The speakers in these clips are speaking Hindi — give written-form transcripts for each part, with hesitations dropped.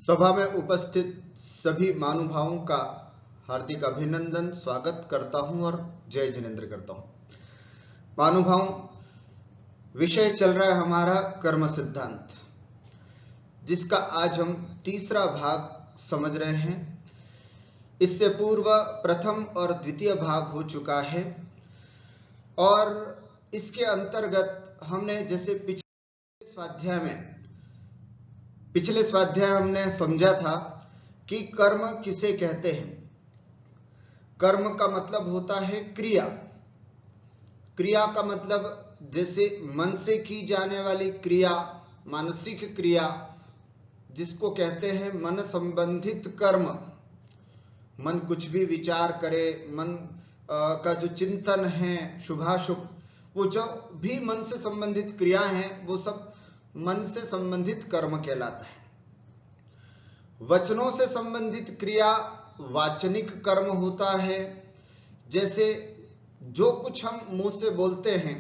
सभा में उपस्थित सभी महानुभावों का हार्दिक अभिनंदन स्वागत करता हूं और जय जिनेन्द्र करता हूं। महानुभाव, विषय चल रहा है हमारा कर्म सिद्धांत, जिसका आज हम तीसरा भाग समझ रहे हैं। इससे पूर्व प्रथम और द्वितीय भाग हो चुका है और इसके अंतर्गत हमने जैसे पिछले स्वाध्याय हमने समझा था कि कर्म किसे कहते हैं। कर्म का मतलब होता है क्रिया। क्रिया का मतलब जैसे मन से की जाने वाली क्रिया, मानसिक क्रिया, जिसको कहते हैं मन संबंधित कर्म। मन कुछ भी विचार करे, मन का जो चिंतन है शुभाशुभ, वो जो भी मन से संबंधित क्रियाएं हैं वो सब मन से संबंधित कर्म कहलाता है। वचनों से संबंधित क्रिया वाचनिक कर्म होता है। जैसे जो कुछ हम मुंह से बोलते हैं,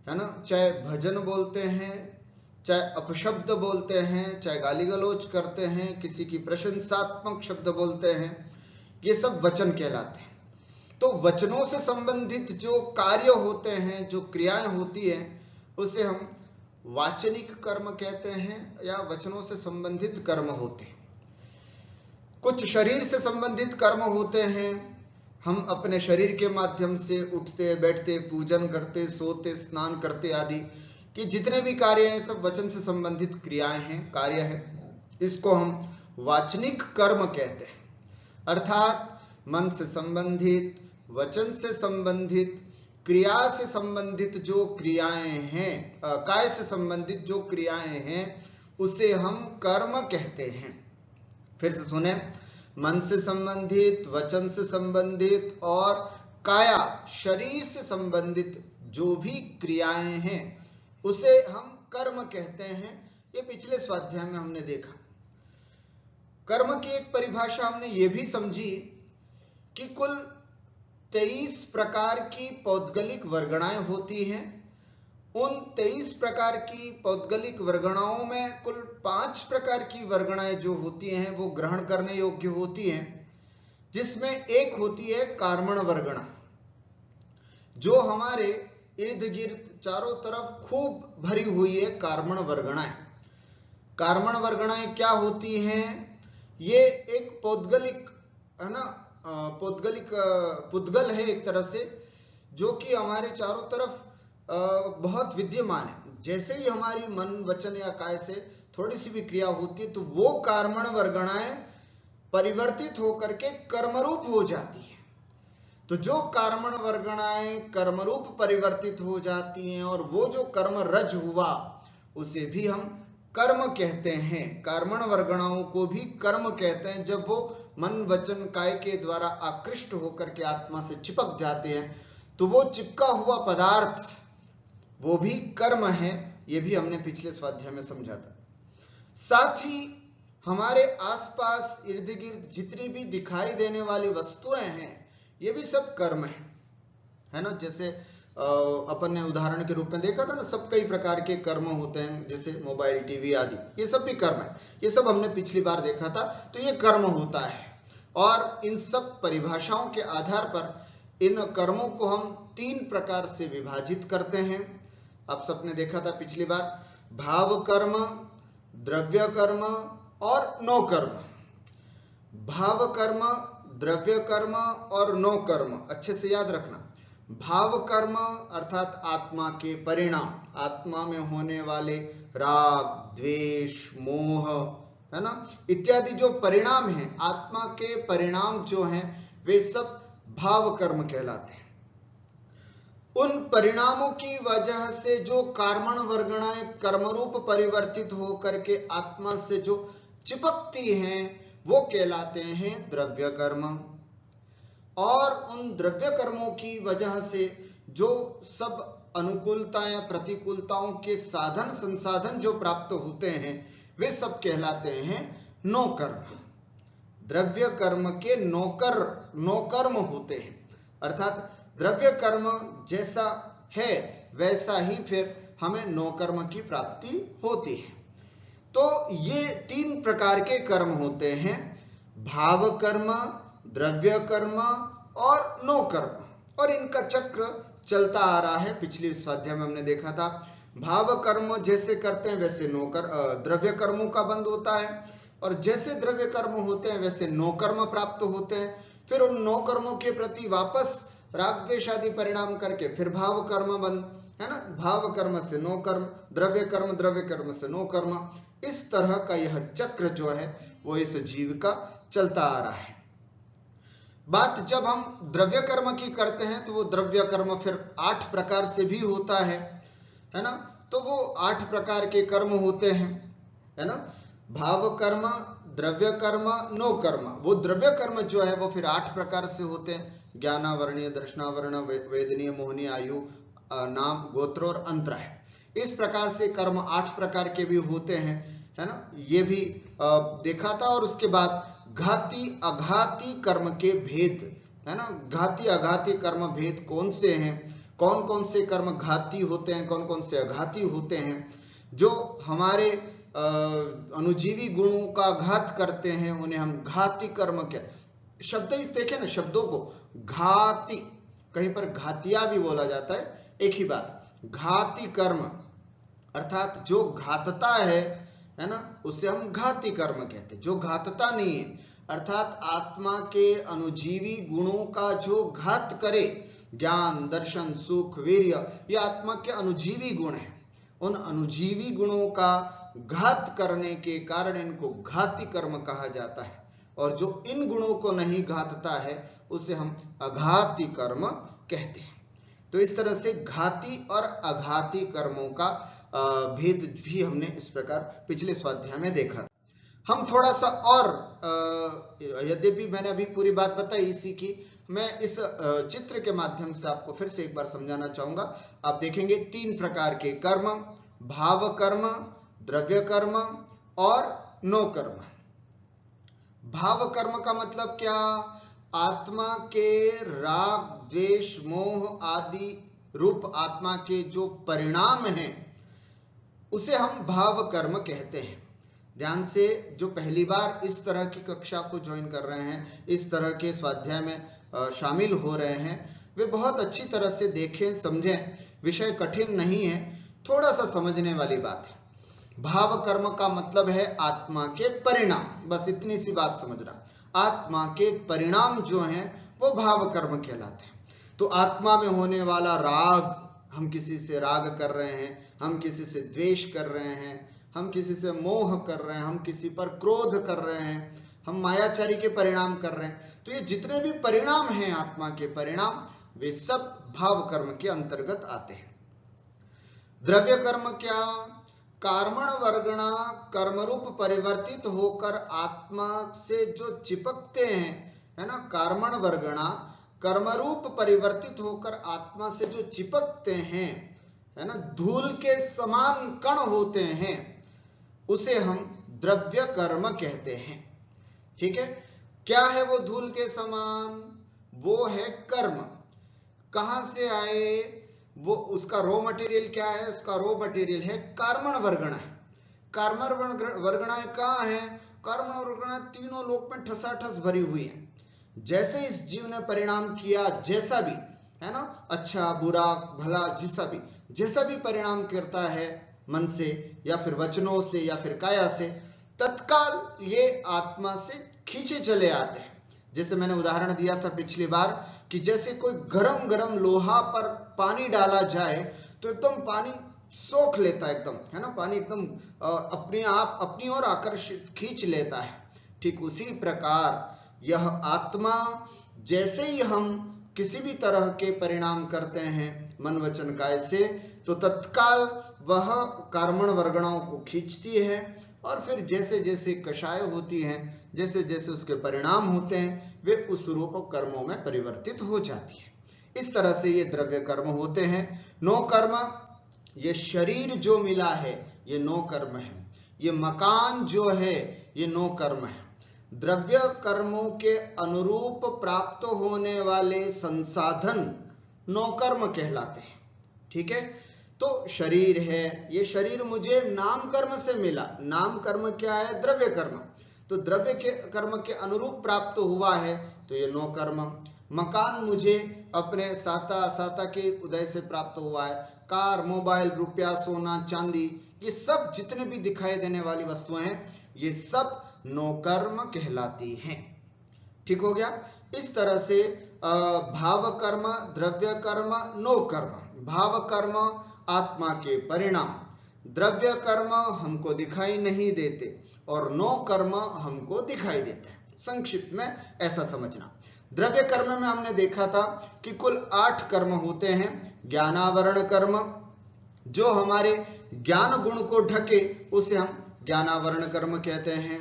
है ना, चाहे भजन बोलते हैं, चाहे अपशब्द बोलते हैं, चाहे गाली गलौज करते हैं, किसी की प्रशंसात्मक शब्द बोलते हैं, ये सब वचन कहलाते हैं। तो वचनों से संबंधित जो कार्य होते हैं, जो क्रियाएं होती हैं, उसे हम वाचनिक कर्म कहते हैं या वचनों से संबंधित कर्म होते हैं। कुछ शरीर से संबंधित कर्म होते हैं। हम अपने शरीर के माध्यम से उठते बैठते, पूजन करते, सोते, स्नान करते आदि कि जितने भी कार्य हैं सब वचन से संबंधित क्रियाएं हैं, कार्य है। इसको हम वाचनिक कर्म कहते हैं। अर्थात मन से संबंधित, वचन से संबंधित, क्रिया से संबंधित जो क्रियाएं हैं, काय से संबंधित जो क्रियाएं हैं, उसे हम कर्म कहते हैं। फिर से सुने, मन से संबंधित, वचन से संबंधित और काया, शरीर से संबंधित जो भी क्रियाएं हैं उसे हम कर्म कहते हैं। ये पिछले स्वाध्याय में हमने देखा। कर्म की एक परिभाषा हमने ये भी समझी कि कुल 23 प्रकार की पौद्गलिक वर्गणाएं होती हैं। उन 23 प्रकार की पौद्गलिक वर्गणाओं में कुल 5 प्रकार की वर्गणाएं जो होती हैं वो ग्रहण करने योग्य होती हैं, जिसमें एक होती है कार्मण वर्गणा, जो हमारे इर्द गिर्द चारों तरफ खूब भरी हुई है। कार्मण वर्गणाएं, कार्मण वर्गणाएं क्या होती हैं? ये एक पौद्गलिक, है ना, पौद्गलिक पुद्गल है एक तरह से, जो कि हमारे चारों तरफ बहुत विद्यमान है। जैसे ही हमारी मन, वचन या काय से थोड़ी सी भी क्रिया होती है तो वो कार्मण वर्गणाएं परिवर्तित होकर के कर्मरूप हो जाती है। तो जो कार्मण वर्गणाएं कर्मरूप परिवर्तित हो जाती हैं और वो जो कर्म रज हुआ उसे भी हम कर्म कहते हैं। कार्मण वर्गणाओं को भी कर्म कहते हैं। जब वो मन, वचन, काय के द्वारा आकृष्ट होकर के आत्मा से चिपक जाते हैं तो वो चिपका हुआ पदार्थ वो भी कर्म है। ये भी हमने पिछले स्वाध्याय में समझा था। साथ ही हमारे आसपास इर्द गिर्द जितनी भी दिखाई देने वाली वस्तुएं हैं ये भी सब कर्म है ना। जैसे अपन ने उदाहरण के रूप में देखा था ना, सब कई प्रकार के कर्म होते हैं, जैसे मोबाइल, टीवी आदि, ये सब भी कर्म है। ये सब हमने पिछली बार देखा था। तो ये कर्म होता है और इन सब परिभाषाओं के आधार पर इन कर्मों को हम 3 प्रकार से विभाजित करते हैं। आप सबने देखा था पिछली बार, भाव कर्म, द्रव्य कर्म और नौ कर्म। भाव कर्म, द्रव्य कर्म और नौ कर्म अच्छे से याद रखना। भाव कर्म अर्थात आत्मा के परिणाम, आत्मा में होने वाले राग, द्वेष, मोह, है ना, इत्यादि जो परिणाम हैं, आत्मा के परिणाम जो हैं, वे सब भाव कर्म कहलाते हैं। उन परिणामों की वजह से जो कार्मण वर्गणाएं कर्मरूप परिवर्तित होकर के आत्मा से जो चिपकती हैं वो कहलाते हैं द्रव्य कर्म। और उन द्रव्य कर्मों की वजह से जो सब अनुकूलता या प्रतिकूलताओं के साधन संसाधन जो प्राप्त होते हैं वे सब कहलाते हैं नौ कर्म। द्रव्य कर्म के नौ कर्म होते हैं। अर्थात द्रव्य कर्म जैसा है वैसा ही फिर हमें नौ कर्म की प्राप्ति होती है। तो ये 3 प्रकार के कर्म होते हैं, भाव कर्म, द्रव्य कर्म और नो कर्म, और इनका चक्र चलता आ रहा है। पिछले स्वाध्याय में हमने देखा था भाव कर्म जैसे करते हैं वैसे द्रव्य कर्मों का बंद होता है, और जैसे द्रव्य कर्म होते हैं वैसे नो कर्म प्राप्त होते हैं। फिर उन नो कर्मों के प्रति वापस राग द्वेष आदि परिणाम करके फिर भाव कर्म बंद, है ना, भाव कर्म से नो कर्म, द्रव्य कर्म से नो कर्म। इस तरह का यह चक्र जो है वो इस जीव का चलता आ रहा है। बात जब हम द्रव्य कर्म की करते हैं तो वो द्रव्य कर्म फिर 8 प्रकार से भी होता है ना, तो वो 8 प्रकार के कर्म होते हैं, है ना, भाव कर्म, द्रव्य कर्म, नो कर्म। वो द्रव्य कर्म जो है वो फिर 8 प्रकार से होते हैं, ज्ञानावरणीय, दर्शनावरण, वेदनीय, मोहनीय, आयु, नाम, गोत्र और अंतराय। इस प्रकार से कर्म 8 प्रकार के भी होते हैं, है ना, ये भी देखा था। और उसके बाद घाती अघाती कर्म के भेद, है ना, घाती अघाती कर्म भेद कौन से हैं, कौन कौन से कर्म घाती होते हैं, कौन कौन से अघाती होते हैं। जो हमारे अनुजीवी गुणों का घात करते हैं उन्हें हम घाती कर्म कहते। शब्द इस देखें ना, शब्दों को घाती, कहीं पर घातिया भी बोला जाता है, एक ही बात। घाती कर्म अर्थात जो घातता है ना, उसे हम घाती कर्म कहते हैं। जो घातता नहीं है अर्थात आत्मा के अनुजीवी गुणों का जो घात करे, ज्ञान, दर्शन, सुख, वीर्य, ये आत्मा के अनुजीवी गुण हैं। उन अनुजीवी गुणों का घात करने के कारण इनको घाती कर्म कहा जाता है, और जो इन गुणों को नहीं घातता है उसे हम अघाती कर्म कहते हैं। तो इस तरह से घाती और अघाती कर्मों का भेद भी हमने इस प्रकार पिछले स्वाध्याय में देखा। हम थोड़ा सा और, यद्यपि मैंने अभी पूरी बात बताई इसी की, मैं इस चित्र के माध्यम से आपको फिर से एक बार समझाना चाहूंगा। आप देखेंगे 3 प्रकार के कर्म, भाव कर्म, द्रव्य कर्म और नो कर्म। भाव कर्म का मतलब क्या? आत्मा के राग, द्वेष, मोह आदि रूप आत्मा के जो परिणाम हैं उसे हम भाव कर्म कहते हैं। ध्यान से जो पहली बार इस तरह की कक्षा को ज्वाइन कर रहे हैं, इस तरह के स्वाध्याय में शामिल हो रहे हैं, वे बहुत अच्छी तरह से देखें, समझें। विषय कठिन नहीं है, थोड़ा सा समझने वाली बात है। भाव कर्म का मतलब है आत्मा के परिणाम, बस इतनी सी बात समझना। आत्मा के परिणाम जो हैं वो भाव कर्म कहलाते हैं। तो आत्मा में होने वाला राग, हम किसी से राग कर रहे हैं, हम किसी से द्वेष कर रहे हैं, हम किसी से मोह कर रहे हैं, हम किसी पर क्रोध कर रहे हैं, हम मायाचारी के परिणाम कर रहे हैं, तो ये जितने भी परिणाम हैं आत्मा के परिणाम, वे सब भाव कर्म के अंतर्गत आते हैं। द्रव्य कर्म क्या? कर्मण वर्गणा कर्मरूप परिवर्तित होकर आत्मा से जो चिपकते हैं, है ना, कर्मण वर्गणा कर्मरूप परिवर्तित होकर आत्मा से जो चिपकते हैं, है ना, धूल के समान कण होते हैं, उसे हम द्रव्य कर्म कहते हैं। ठीक है, क्या है वो धूल के समान? वो है कर्म। कहां से आए वो? उसका रॉ मटेरियल क्या है? उसका रॉ मटेरियल है कर्मण वर्गणा। कर्मण वर्गणाएं कहां है? कर्मण वर्गणाएं तीनों लोक में ठसाठस भरी हुई है। जैसे इस जीव ने परिणाम किया, जैसा भी, है ना, अच्छा बुरा भला, जैसा भी परिणाम करता है मन से या फिर वचनों से या फिर काया से, तत्काल ये आत्मा से खींचे चले आते हैं। जैसे मैंने उदाहरण दिया था पिछली बार कि जैसे कोई गरम गरम लोहा पर पानी डाला जाए तो एकदम पानी सोख लेता है, एकदम, है ना, पानी एकदम अपने आप अपनी ओर आकर्षित खींच लेता है। ठीक उसी प्रकार यह आत्मा, जैसे ही हम किसी भी तरह के परिणाम करते हैं मन वचन काय से, तो तत्काल वह कर्मण वर्गणाओं को खींचती है, और फिर जैसे जैसे कषाय होती हैं, जैसे जैसे उसके परिणाम होते हैं, वे उस रूप कर्मों में परिवर्तित हो जाती है। इस तरह से ये द्रव्य कर्म होते हैं। नो कर्म, ये शरीर जो मिला है ये नो कर्म है। ये मकान जो है ये नो कर्म है। द्रव्य कर्मों के अनुरूप प्राप्त होने वाले संसाधन नो कर्म कहलाते हैं। ठीक है, तो शरीर है, ये शरीर मुझे नाम कर्म से मिला। नाम कर्म क्या है? द्रव्य कर्म। तो द्रव्य के कर्म के अनुरूप प्राप्त हुआ है, तो ये नो कर्म। मकान मुझे अपने साता के उदय से प्राप्त हुआ है। कार, मोबाइल, रुपया, सोना, चांदी, ये सब जितने भी दिखाई देने वाली वस्तुएं हैं, ये सब नो कर्म कहलाती हैं। ठीक हो गया। इस तरह से भाव कर्म, द्रव्य कर्म, नो कर्म। भाव कर्म आत्मा के परिणाम, द्रव्य कर्म हमको दिखाई नहीं देते और नो कर्म हमको दिखाई देते हैं। संक्षिप्त में ऐसा समझना। द्रव्य कर्म में हमने देखा था कि कुल 8 कर्म होते हैं। ज्ञानावरण कर्म, जो हमारे ज्ञान गुण को ढके उसे हम ज्ञानावरण कर्म कहते हैं।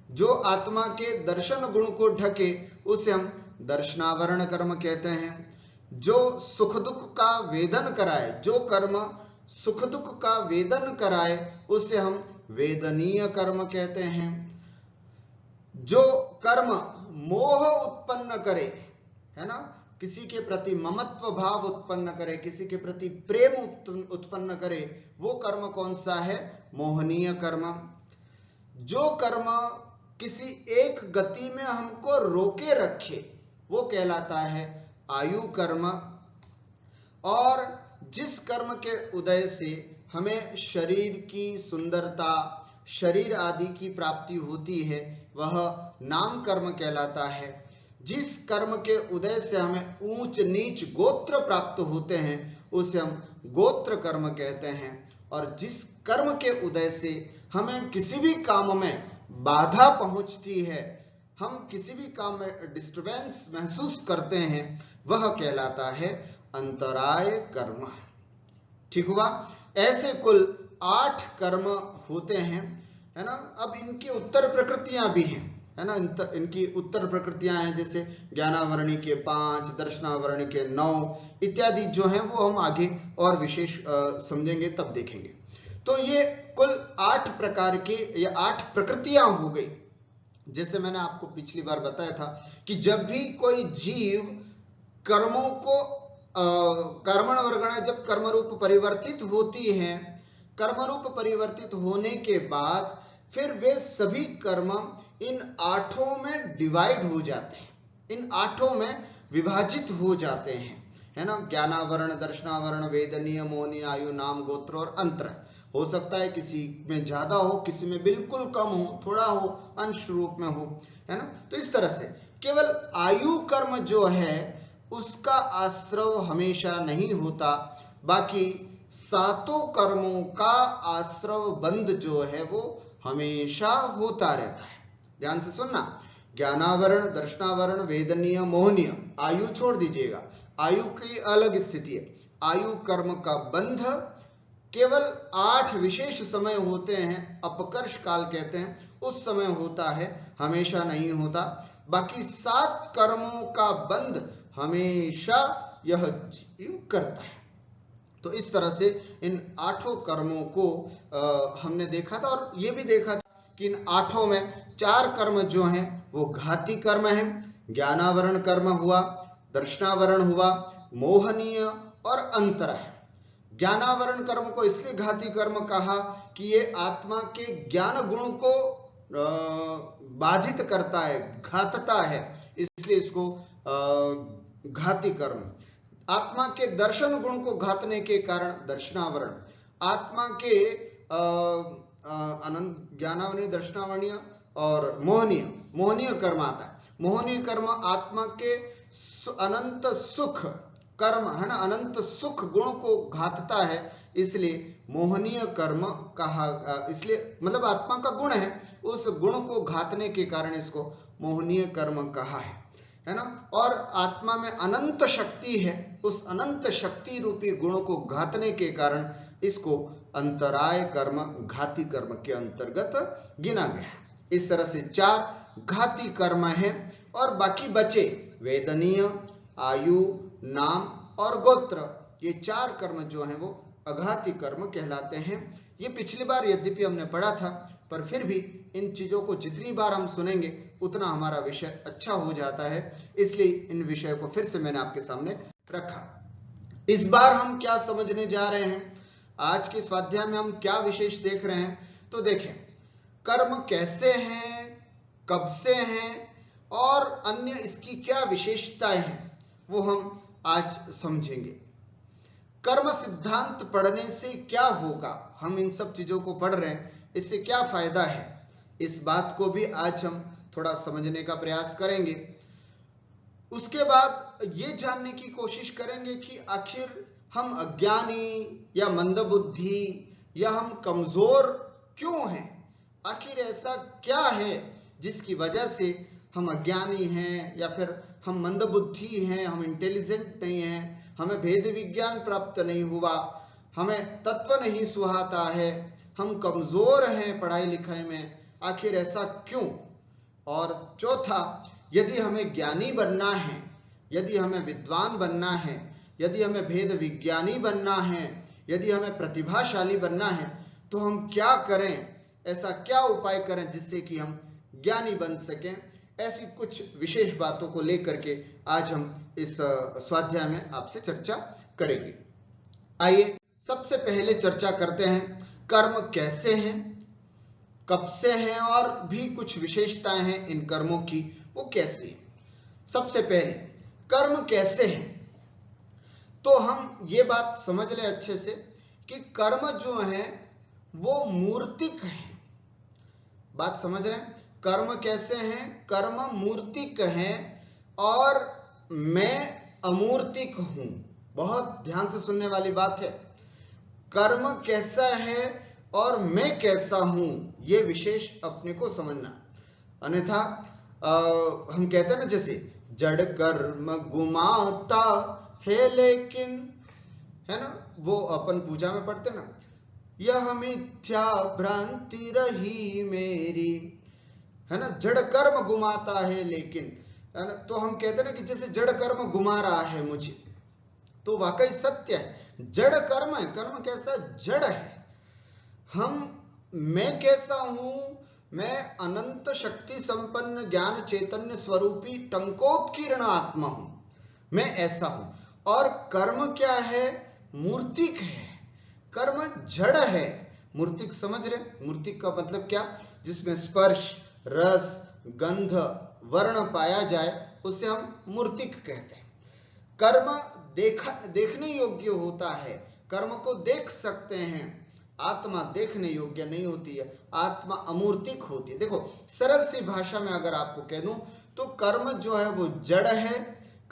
जो आत्मा के दर्शन गुण को ढके उसे हम दर्शनावरण कर्म कहते हैं। जो सुख दुख का वेदन कराए, जो कर्म सुख दुख का वेदन कराए उसे हम वेदनीय कर्म कहते हैं। जो कर्म मोह उत्पन्न करे, है ना, किसी के प्रति ममत्व भाव उत्पन्न करे, किसी के प्रति प्रेम उत्पन्न करे, वो कर्म कौन सा है? मोहनीय कर्म। जो कर्म किसी एक गति में हमको रोके रखे वो कहलाता है आयु कर्म। और जिस कर्म के उदय से हमें शरीर की सुंदरता, शरीर आदि की प्राप्ति होती है, वह नाम कर्म कहलाता है। जिस कर्म के उदय से हमें ऊंच नीच गोत्र प्राप्त होते हैं उसे हम गोत्र कर्म कहते हैं। और जिस कर्म के उदय से हमें किसी भी काम में बाधा पहुंचती है, हम किसी भी काम में डिस्टरबेंस महसूस करते हैं, वह कहलाता है अंतराय कर्म। ठीक हुआ। ऐसे कुल 8 कर्म होते हैं, है ना। अब इनकी उत्तर प्रकृतियां भी हैं, है ना। इनकी उत्तर प्रकृतियां हैं, जैसे ज्ञानावरणी के 5, दर्शनावरणी के 9 इत्यादि जो हैं वो हम आगे और विशेष समझेंगे, तब देखेंगे। तो ये कुल 8 प्रकार के या 8 प्रकृतियां हो गई। जैसे मैंने आपको पिछली बार बताया था कि जब भी कोई जीव कर्मों को कर्मण वर्गण, जब कर्मरूप परिवर्तित होती हैं, कर्मरूप परिवर्तित होने के बाद फिर वे सभी कर्म इन 8 में डिवाइड हो जाते हैं, इन 8 में विभाजित हो जाते हैं, है ना। ज्ञानावरण, दर्शनावरण, वेदनीय, मोहनीय, आयु, नाम, गोत्र और अंतर। हो सकता है किसी में ज्यादा हो, किसी में बिल्कुल कम हो, थोड़ा हो, अंश रूप में हो, है ना। तो इस तरह से केवल आयु कर्म जो है उसका आश्रव हमेशा नहीं होता, बाकी 7 कर्मों का आश्रव बंध जो है वो हमेशा होता रहता है। ध्यान से सुनना। ज्ञानावरण, दर्शनावरण, वेदनीय, मोहनीय, आयु छोड़ दीजिएगा, आयु की अलग स्थिति है। आयु कर्म का बंध केवल 8 विशेष समय होते हैं, अपकर्ष काल कहते हैं, उस समय होता है, हमेशा नहीं होता। बाकी 7 कर्मों का बंध हमेशा यह जीव करता है। तो इस तरह से इन 8 कर्मों को हमने देखा था, और ये भी देखा था कि इन 8 में 4 कर्म जो हैं वो घाती कर्म हैं। ज्ञानावरण कर्म हुआ, दर्शनावरण हुआ, मोहनीय और अंतर है। ज्ञानावरण कर्म को इसलिए घाती कर्म कहा कि ये आत्मा के ज्ञान गुण को बाधित करता है, घातता है, इसलिए इसको घाती कर्म। आत्मा के दर्शन गुण को घातने के कारण दर्शनावरण। आत्मा के अनंत ज्ञानावरणीय, दर्शनावरणीय और मोहनीय कर्म आता है। मोहनीय कर्म आत्मा के अनंत सुख कर्म, है ना, अनंत सुख गुण को घातता है, इसलिए मोहनीय कर्म कहा। इसलिए मतलब आत्मा का गुण है, उस गुण को घातने के कारण इसको मोहनीय कर्म कहा है ना। और आत्मा में अनंत शक्ति है, उस अनंत शक्ति रूपी गुण को घातने के कारण इसको अंतराय कर्म, घाती कर्म के अंतर्गत गिना गया। इस तरह से 4 घाती कर्म हैं, और बाकी बचे वेदनीय, आयु, नाम और गोत्र, ये 4 कर्म जो हैं वो अघाती कर्म कहलाते हैं। ये पिछली बार यद्यपि हमने पढ़ा था, पर फिर भी इन चीजों को जितनी बार हम सुनेंगे उतना हमारा विषय अच्छा हो जाता है, इसलिए इन विषयों को फिर से मैंने आपके सामने रखा। इस बार हम क्या समझने जा रहे हैं? आज के स्वाध्याय में हम क्या विशेष देख रहे हैं, तो देखें कर्म कैसे हैं, कब से हैं और अन्य इसकी क्या विशेषताएं हैं, वो हम आज समझेंगे। कर्म सिद्धांत पढ़ने से क्या होगा, हम इन सब चीजों को पढ़ रहे हैं, इससे क्या फायदा है, इस बात को भी आज हम थोड़ा समझने का प्रयास करेंगे। उसके बाद ये जानने की कोशिश करेंगे कि आखिर हम अज्ञानी या मंदबुद्धि या हम कमजोर क्यों हैं, आखिर ऐसा क्या है जिसकी वजह से हम अज्ञानी हैं या फिर हम मंदबुद्धि हैं, हम इंटेलिजेंट नहीं हैं, हमें भेद विज्ञान प्राप्त नहीं हुआ, हमें तत्व नहीं सुहाता है, हम कमजोर हैं पढ़ाई लिखाई में, आखिर ऐसा क्यों। और चौथा, यदि हमें ज्ञानी बनना है, यदि हमें विद्वान बनना है, यदि हमें भेद विज्ञानी बनना है, यदि हमें प्रतिभाशाली बनना है, तो हम क्या करें, ऐसा क्या उपाय करें जिससे कि हम ज्ञानी बन सकें। ऐसी कुछ विशेष बातों को लेकर के आज हम इस स्वाध्याय में आपसे चर्चा करेंगे। आइए सबसे पहले चर्चा करते हैं कर्म कैसे हैं, कब से हैं और भी कुछ विशेषताएं हैं इन कर्मों की, वो कैसे हैं। सबसे पहले कर्म कैसे हैं, तो हम ये बात समझ लें अच्छे से कि कर्म जो है वो मूर्तिक है। बात समझ रहे हैं, कर्म कैसे हैं, कर्म मूर्तिक हैं और मैं अमूर्तिक हूं। बहुत ध्यान से सुनने वाली बात है, कर्म कैसा है और मैं कैसा हूं, ये विशेष अपने को समझना। अन्यथा हम कहते हैं ना, जैसे जड़ कर्म गुमाता है लेकिन, है ना, वो अपन पूजा में पढ़ते ना, यह मिथ्या भ्रांति रही मेरी, है ना, जड़ कर्म गुमाता है लेकिन, है ना, तो हम कहते हैं ना कि जैसे जड़ कर्म गुमा रहा है मुझे, तो वाकई सत्य है, जड़ कर्म है, कर्म कैसा, जड़ है। मैं कैसा हूं, मैं अनंत शक्ति संपन्न ज्ञान चैतन्य स्वरूपी टंकोत्कीर्ण आत्मा हूं, मैं ऐसा हूं। और कर्म क्या है, मूर्तिक है, कर्म जड़ है। मूर्तिक समझ रहे, मूर्तिक का मतलब क्या, जिसमें स्पर्श रस गंध वर्ण पाया जाए उसे हम मूर्तिक कहते हैं। कर्म देखने योग्य होता है, कर्म को देख सकते हैं, आत्मा देखने योग्य नहीं होती है, आत्मा अमूर्तिक होती है। देखो सरल सी भाषा में अगर आपको कह दूं तो कर्म जो है वो जड़ है,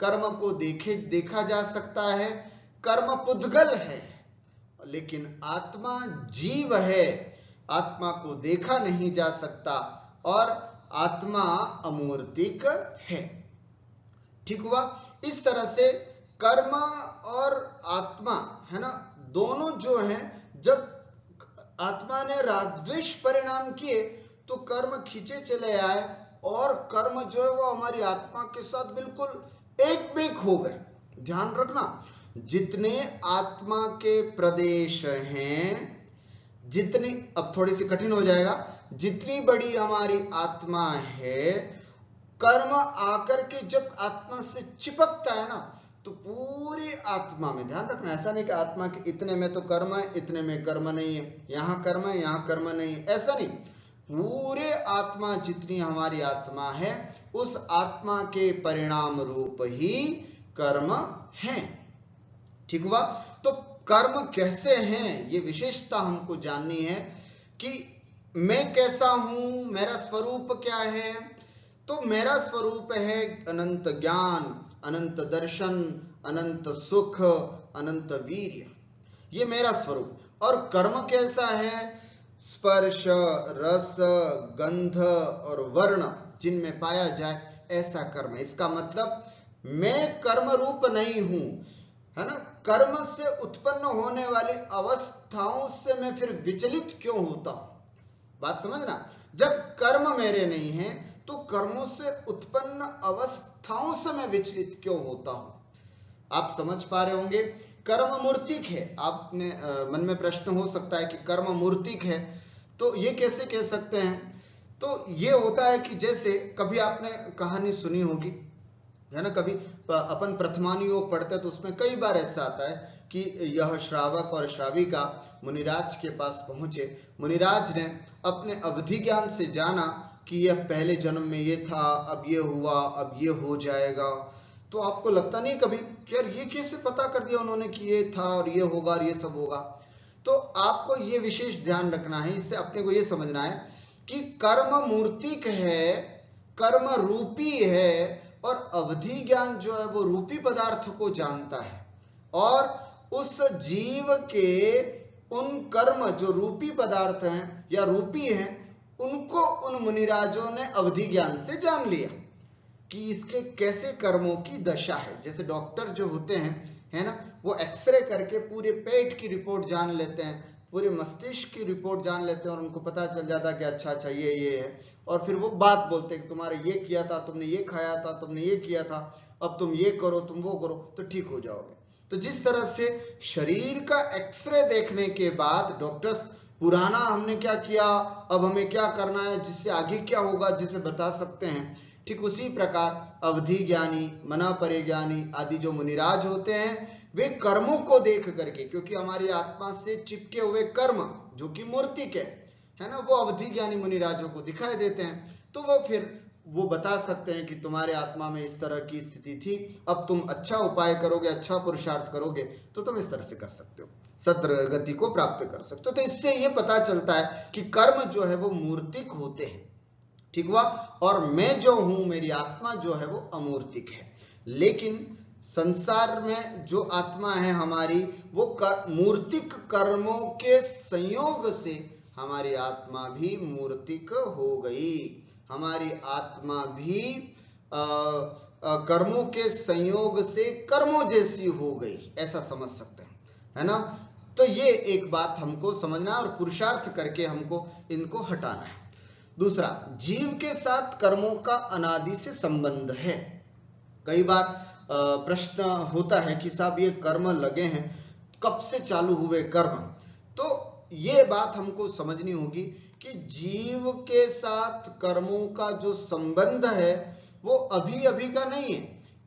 कर्म को देखा जा सकता है, कर्म पुद्गल है, लेकिन आत्मा जीव है, आत्मा को देखा नहीं जा सकता और आत्मा अमूर्तिक है। ठीक हुआ। इस तरह से कर्म और आत्मा, है ना, दोनों जो हैं, जब आत्मा ने रागद्वेष परिणाम किए तो कर्म खींचे चले आए और कर्म जो है वो हमारी आत्मा के साथ बिल्कुल एक मेक हो गए। ध्यान रखना, जितने आत्मा के प्रदेश हैं, जितनी, अब थोड़ी सी कठिन हो जाएगा, जितनी बड़ी हमारी आत्मा है, कर्म आकर के जब आत्मा से चिपकता है ना, तो पूरी आत्मा में, ध्यान रखना, ऐसा नहीं कि आत्मा के इतने में तो कर्म है, इतने में कर्म नहीं है, यहां कर्म है यहां कर्म नहीं है, ऐसा नहीं, पूरे आत्मा जितनी हमारी आत्मा है उस आत्मा के परिणाम रूप ही कर्म है। ठीक हुआ। तो कर्म कैसे हैं, ये विशेषता हमको जाननी है कि मैं कैसा हूं, मेरा स्वरूप क्या है। तो मेरा स्वरूप है अनंत ज्ञान, अनंत दर्शन, अनंत सुख, अनंत वीर्य, ये मेरा स्वरूप। और कर्म कैसा है, स्पर्श रस गंध और वर्ण जिनमें पाया जाए ऐसा कर्म। इसका मतलब मैं कर्म रूप नहीं हूं, है ना, कर्म से उत्पन्न होने वाली अवस्थाओं से मैं फिर विचलित क्यों होता हूं। बात समझना, जब कर्म मेरे नहीं है तो कर्मों से उत्पन्न अवस्थाओं से मैं विचलित क्यों होता हूं। आप समझ पा रहे होंगे, कर्म मूर्तिक है। आपने मन में प्रश्न हो सकता है कि कर्म मूर्तिक है तो ये कैसे कह सकते हैं। तो ये होता है कि जैसे कभी आपने कहानी सुनी होगी, है ना, कभी अपन प्रथमानुयोग पढ़ते हैं तो उसमें कई बार ऐसा आता है कि यह श्रावक और श्राविका मुनिराज के पास पहुंचे। मुनिराज ने अपने अवधि ज्ञान से जाना कि यह पहले जन्म में ये था, अब ये हुआ, अब ये हो जाएगा। तो आपको लगता नहीं कभी कि यार ये कैसे पता कर दिया उन्होंने कि ये था और ये होगा और ये सब होगा। तो आपको ये विशेष ध्यान रखना है, इससे अपने को ये समझना है कि कर्म मूर्तिक है, कर्म रूपी है, और अवधि ज्ञान जो है वो रूपी पदार्थ को जानता है, और उस जीव के उन कर्म जो रूपी पदार्थ हैं या रूपी हैं उनको उन मुनिराजों ने अवधि ज्ञान से जान लिया कि इसके कैसे कर्मों की दशा है। जैसे डॉक्टर जो होते हैं, है ना, वो एक्सरे करके पूरे पेट की रिपोर्ट जान लेते हैं, पूरे मस्तिष्क की रिपोर्ट जान लेते हैं, और उनको पता चल जाता है कि अच्छा ये है, और फिर वो बात बोलते हैं कि तुम्हारे ये किया था, तुमने ये खाया था, तुमने ये किया था, अब तुम ये करो, तुम वो करो तो ठीक हो जाओगे। तो जिस तरह से शरीर का एक्सरे देखने के बाद डॉक्टर्स पुराना हमने क्या किया, अब हमें क्या करना है, जिससे आगे क्या होगा, जिसे बता सकते हैं, ठीक उसी प्रकार अवधि ज्ञानी, मना परिज्ञानी आदि जो मुनिराज होते हैं वे कर्मों को देख करके, क्योंकि हमारी आत्मा से चिपके हुए कर्म जो कि मूर्तिक है ना, वो अवधि ज्ञानी मुनिराजों को दिखाई देते हैं। तो वो फिर वो बता सकते हैं कि तुम्हारे आत्मा में इस तरह की स्थिति थी, अब तुम अच्छा उपाय करोगे, अच्छा पुरुषार्थ करोगे तो तुम इस तरह से कर सकते हो, सद्गति को प्राप्त कर सकते हो। तो इससे ये पता चलता है कि कर्म जो है वो मूर्तिक होते हैं, ठीक हुआ, और मैं जो हूं, मेरी आत्मा जो है वो अमूर्तिक है। लेकिन संसार में जो आत्मा है हमारी, वो मूर्तिक कर्मों के संयोग से हमारी आत्मा भी मूर्तिक हो गई, हमारी आत्मा भी कर्मों के संयोग से कर्मों जैसी हो गई, ऐसा समझ सकते हैं, है ना। तो ये एक बात हमको समझना और पुरुषार्थ करके हमको इनको हटाना है। दूसरा, जीव के साथ कर्मों का अनादि से संबंध है। कई बार प्रश्न होता है कि साहब ये कर्म लगे हैं, कब से चालू हुए कर्म। तो ये बात हमको समझनी होगी कि जीव के साथ कर्मों का जो संबंध है वो अभी अभी का नहीं है,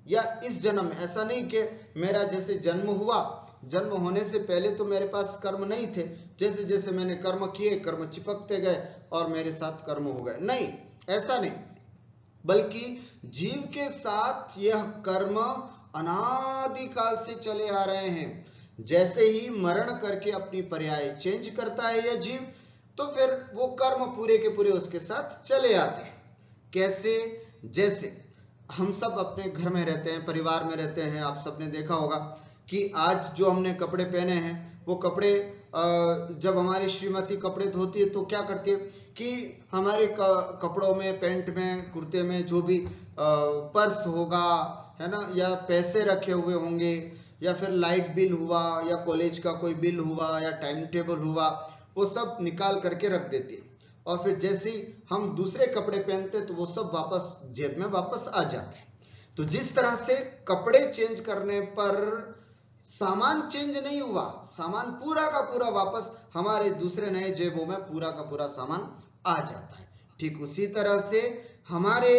या इस जन्म में। ऐसा नहीं कि मेरा जैसे जन्म हुआ, जन्म होने से पहले तो मेरे पास कर्म नहीं थे, जैसे जैसे मैंने कर्म किए कर्म चिपकते गए और मेरे साथ कर्म हो गए। नहीं, ऐसा नहीं, बल्कि जीव के साथ यह कर्म अनादिकाल से चले आ रहे हैं। जैसे ही मरण करके अपनी पर्याय चेंज करता है यह जीव, तो फिर वो कर्म पूरे के पूरे उसके साथ चले आते हैं। कैसे? जैसे हम सब अपने घर में रहते हैं, परिवार में रहते हैं, आप सबने देखा होगा कि आज जो हमने कपड़े पहने हैं वो कपड़े जब हमारी श्रीमती कपड़े धोती है तो क्या करती है कि हमारे कपड़ों में, पैंट में, कुर्ते में जो भी पर्स होगा, है ना, या पैसे रखे हुए होंगे, या फिर लाइट बिल हुआ, या कॉलेज का कोई बिल हुआ, या टाइम टेबल हुआ, वो सब निकाल करके रख देती है। और फिर जैसे ही हम दूसरे कपड़े पहनते तो वो सब वापस जेब में वापस आ जाते हैं। तो जिस तरह से कपड़े चेंज करने पर सामान चेंज नहीं हुआ, सामान पूरा का पूरा वापस हमारे दूसरे नए जेबों में पूरा का पूरा सामान आ जाता है, ठीक उसी तरह से हमारे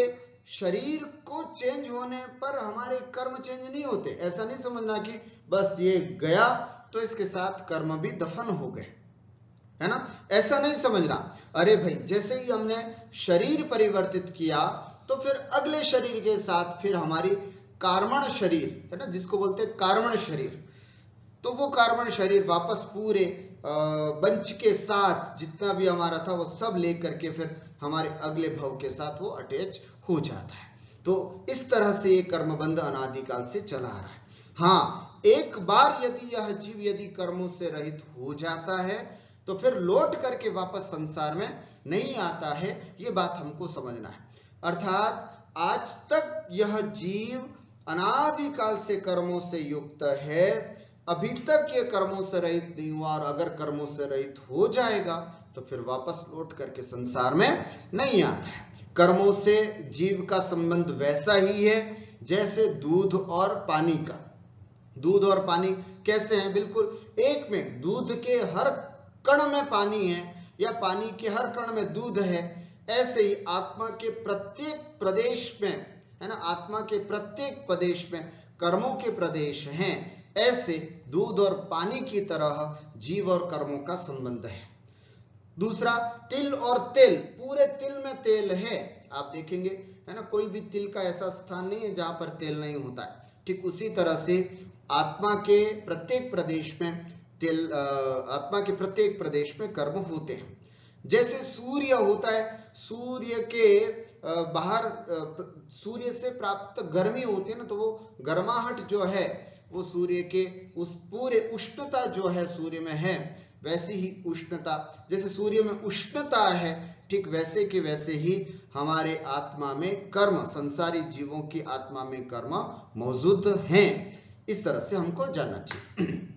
शरीर को चेंज होने पर हमारे कर्म चेंज नहीं होते। ऐसा नहीं समझना कि बस ये गया तो इसके साथ कर्म भी दफन हो गए, है ना, ऐसा नहीं समझना। अरे भाई, जैसे ही हमने शरीर परिवर्तित किया तो फिर अगले शरीर के साथ फिर हमारी कार्मण शरीर, है ना, जिसको बोलते हैं कार्मण शरीर, तो वो कार्मण शरीर वापस पूरे बंच के साथ जितना भी हमारा था वो सब लेकर के फिर हमारे अगले भव के साथ वो अटैच हो जाता है। तो इस तरह से ये कर्मबंध अनादिकाल से चला आ रहा है। हाँ, एक बार यदि यह जीव यदि कर्मों से रहित हो जाता है तो फिर लौट करके वापस संसार में नहीं आता है, ये बात हमको समझना है। अर्थात आज तक यह जीव अनादिकाल से कर्मों से युक्त है, अभी तक ये कर्मों से रहित नहीं हुआ, और अगर कर्मों से रहित हो जाएगा तो फिर वापस लौट करके संसार में नहीं आता है। कर्मों से जीव का संबंध वैसा ही है जैसे दूध और पानी का। दूध और पानी कैसे हैं? बिल्कुल एक में, दूध के हर कण में पानी है या पानी के हर कण में दूध है, ऐसे ही आत्मा के प्रत्येक प्रदेश में, है ना, आत्मा के प्रत्येक प्रदेश में कर्मों के प्रदेश हैं। ऐसे दूध और पानी की तरह जीव और कर्मों का संबंध है। दूसरा, तिल और तेल, पूरे तिल में तेल है, आप देखेंगे है ना, कोई भी तिल का ऐसा स्थान नहीं है जहां पर तेल नहीं होता है। ठीक उसी तरह से आत्मा के प्रत्येक प्रदेश में आत्मा के प्रत्येक प्रदेश में कर्म होते हैं। जैसे सूर्य होता है, सूर्य के बाहर सूर्य से प्राप्त गर्मी होती है ना, तो वो गर्माहट जो है वो सूर्य के उस पूरे उष्णता जो है सूर्य में है, वैसी ही उष्णता, जैसे सूर्य में उष्णता है, ठीक वैसे के वैसे ही हमारे आत्मा में कर्म, संसारी जीवों की आत्मा में कर्म मौजूद हैं। इस तरह से हमको जानना चाहिए।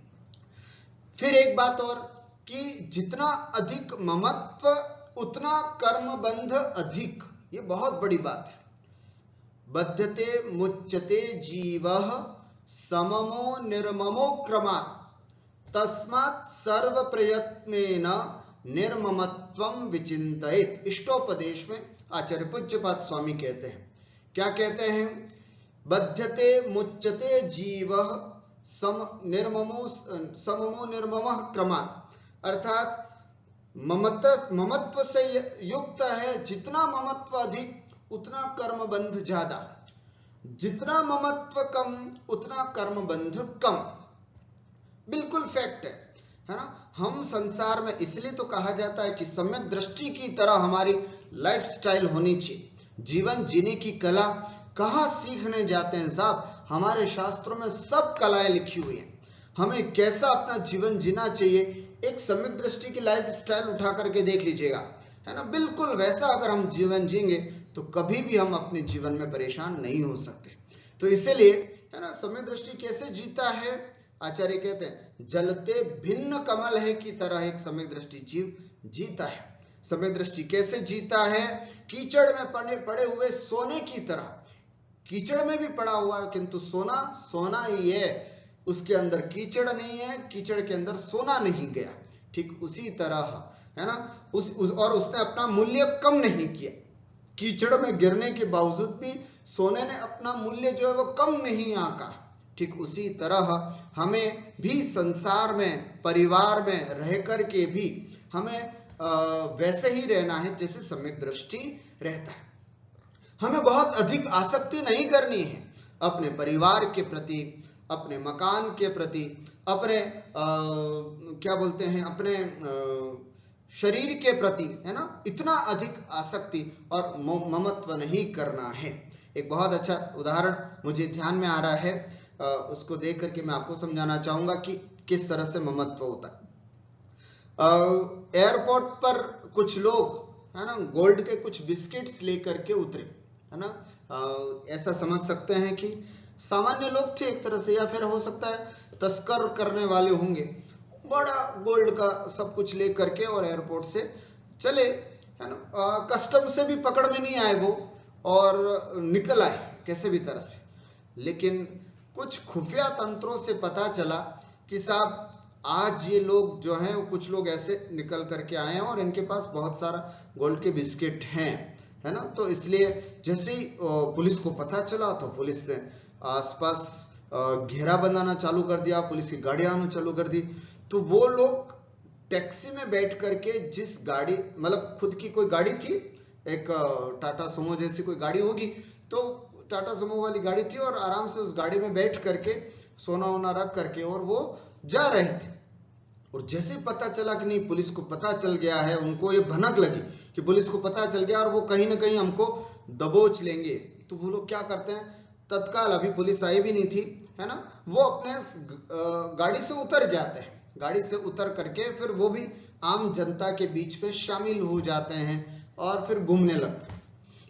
फिर एक बात और कि जितना अधिक ममत्व उतना कर्म बंध अधिक, ये बहुत बड़ी बात है। बध्यते मुच्यते जीवः सममो निर्ममो क्रमात् तस्मात् सर्व प्रयत्नेन निर्ममत्वं विचिन्तयेत्। इष्टोपदेश में आचार्य पूज्यपाद स्वामी कहते हैं, क्या कहते हैं? बध्यते मुच्यते जीवः सममो निर्ममः क्रमात्, अर्थात ममत्व से युक्त है, जितना ममत्व अधिक उतना कर्म बंध ज्यादा, जितना ममत्व कम उतना कर्म बंध कम। बिल्कुल फैक्ट है ना। हम संसार में, इसलिए तो कहा जाता है कि सम्यक दृष्टि की तरह हमारी लाइफस्टाइल होनी चाहिए। जीवन जीने की कला कहाँ सीखने जाते हैं साहब? हमारे शास्त्रों में सब कलाएं लिखी हुई हैं। हमें कैसा अपना जीवन जीना चाहिए, एक सम्यक दृष्टि की लाइफ स्टाइल उठा करके देख लीजिएगा, है ना। बिल्कुल वैसा अगर हम जीवन जिएंगे तो कभी भी हम अपने जीवन में परेशान नहीं हो सकते। तो इसीलिए है ना, सम्यक दृष्टि कैसे जीता है? आचार्य कहते हैं जलते भिन्न कमल है की तरह एक सम्यक दृष्टि जीव जीता है। सम्यक दृष्टि कैसे जीता है? कीचड़ में पड़े हुए सोने की तरह। कीचड़ में भी पड़ा हुआ है किंतु सोना सोना ही है, उसके अंदर कीचड़ नहीं है, कीचड़ के अंदर सोना नहीं गया। ठीक उसी तरह है ना, और उसने अपना मूल्य कम नहीं किया। कीचड़ में गिरने के बावजूद भी सोने ने अपना मूल्य जो है वो कम नहीं आंका। ठीक उसी तरह हमें भी संसार में, परिवार में रह करके भी हमें वैसे ही रहना है जैसे सम्यक दृष्टि रहता है। हमें बहुत अधिक आसक्ति नहीं करनी है अपने परिवार के प्रति, अपने मकान के प्रति, अपने क्या बोलते हैं, अपने शरीर के प्रति, है ना। इतना अधिक आसक्ति और ममत्व नहीं करना है। एक बहुत अच्छा उदाहरण मुझे ध्यान में आ रहा है, उसको देख करके मैं आपको समझाना चाहूंगा कि किस तरह से ममत्व होता है। एयरपोर्ट पर कुछ लोग, है ना, गोल्ड के कुछ बिस्किट्स लेकर के उतरे, है ना। ऐसा समझ सकते हैं कि सामान्य लोग थे एक तरह से, या फिर हो सकता है तस्कर करने वाले होंगे। बड़ा गोल्ड का सब कुछ ले करके और एयरपोर्ट से चले, है ना। कस्टम से भी पकड़ में नहीं आए वो, और निकल आए कैसे भी तरह से। लेकिन कुछ खुफिया तंत्रों से पता चला कि साहब आज ये लोग जो हैं, कुछ लोग ऐसे निकल करके आए हैं और इनके पास बहुत सारा गोल्ड के बिस्किट हैं, है ना। तो इसलिए जैसे ही पुलिस को पता चला तो पुलिस ने आसपास घेरा बनाना चालू कर दिया, पुलिस की गाड़ियां आना चालू कर दी। तो वो लोग टैक्सी में बैठ करके, जिस गाड़ी, मतलब खुद की कोई गाड़ी थी, एक टाटा सुमो जैसी कोई गाड़ी होगी, तो टाटा सुमो वाली गाड़ी थी, और आराम से उस गाड़ी में बैठ करके सोना वोना रख करके और वो जा रहे थे। और जैसे पता चला कि नहीं, पुलिस को पता चल गया है, उनको ये भनक लगी कि पुलिस को पता चल गया और वो कहीं ना कहीं हमको दबोच लेंगे, तो वो लोग क्या करते हैं, तत्काल, अभी पुलिस आई भी नहीं थी, है ना, वो अपने गाड़ी से उतर जाते हैं। गाड़ी से उतर करके फिर वो भी आम जनता के बीच में शामिल हो जाते हैं और फिर घूमने लगते हैं।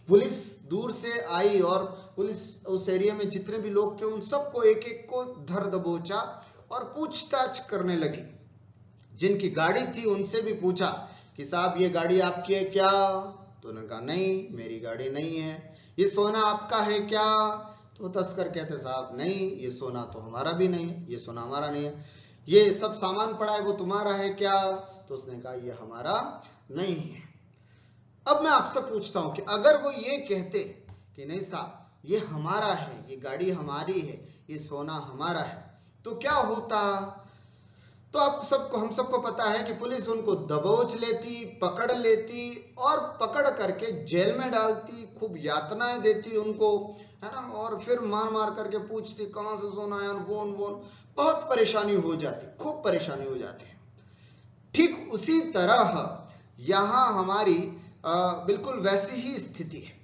पुलिस दूर से आई और पुलिस उस एरिया में जितने भी लोग थे उन सबको एक एक को धर दबोचा और पूछताछ करने लगी। जिनकी गाड़ी थी उनसे भी पूछा कि साहब ये गाड़ी आपकी है क्या? तो उन्होंने कहा नहीं, मेरी गाड़ी नहीं है। ये सोना आपका है क्या? तो तस्कर कहते साहब नहीं, ये सोना तो हमारा भी नहीं है, ये सोना हमारा नहीं है। ये सब सामान पड़ा है वो तुम्हारा है क्या? तो उसने कहा ये हमारा नहीं है। अब मैं आपसे पूछता हूं कि अगर वो ये कहते कि नहीं साहब ये हमारा है, ये गाड़ी हमारी है, ये सोना हमारा है, तो क्या होता? तो आप सबको, हम सबको पता है कि पुलिस उनको दबोच लेती, पकड़ लेती और पकड़ करके जेल में डालती, खूब यातनाएं देती उनको, है ना, और फिर मार मार करके पूछती कहां से सोना है, वो बहुत परेशानी हो जाती, खूब परेशानी हो जाती है। ठीक उसी तरह यहां हमारी बिल्कुल वैसी ही स्थिति है।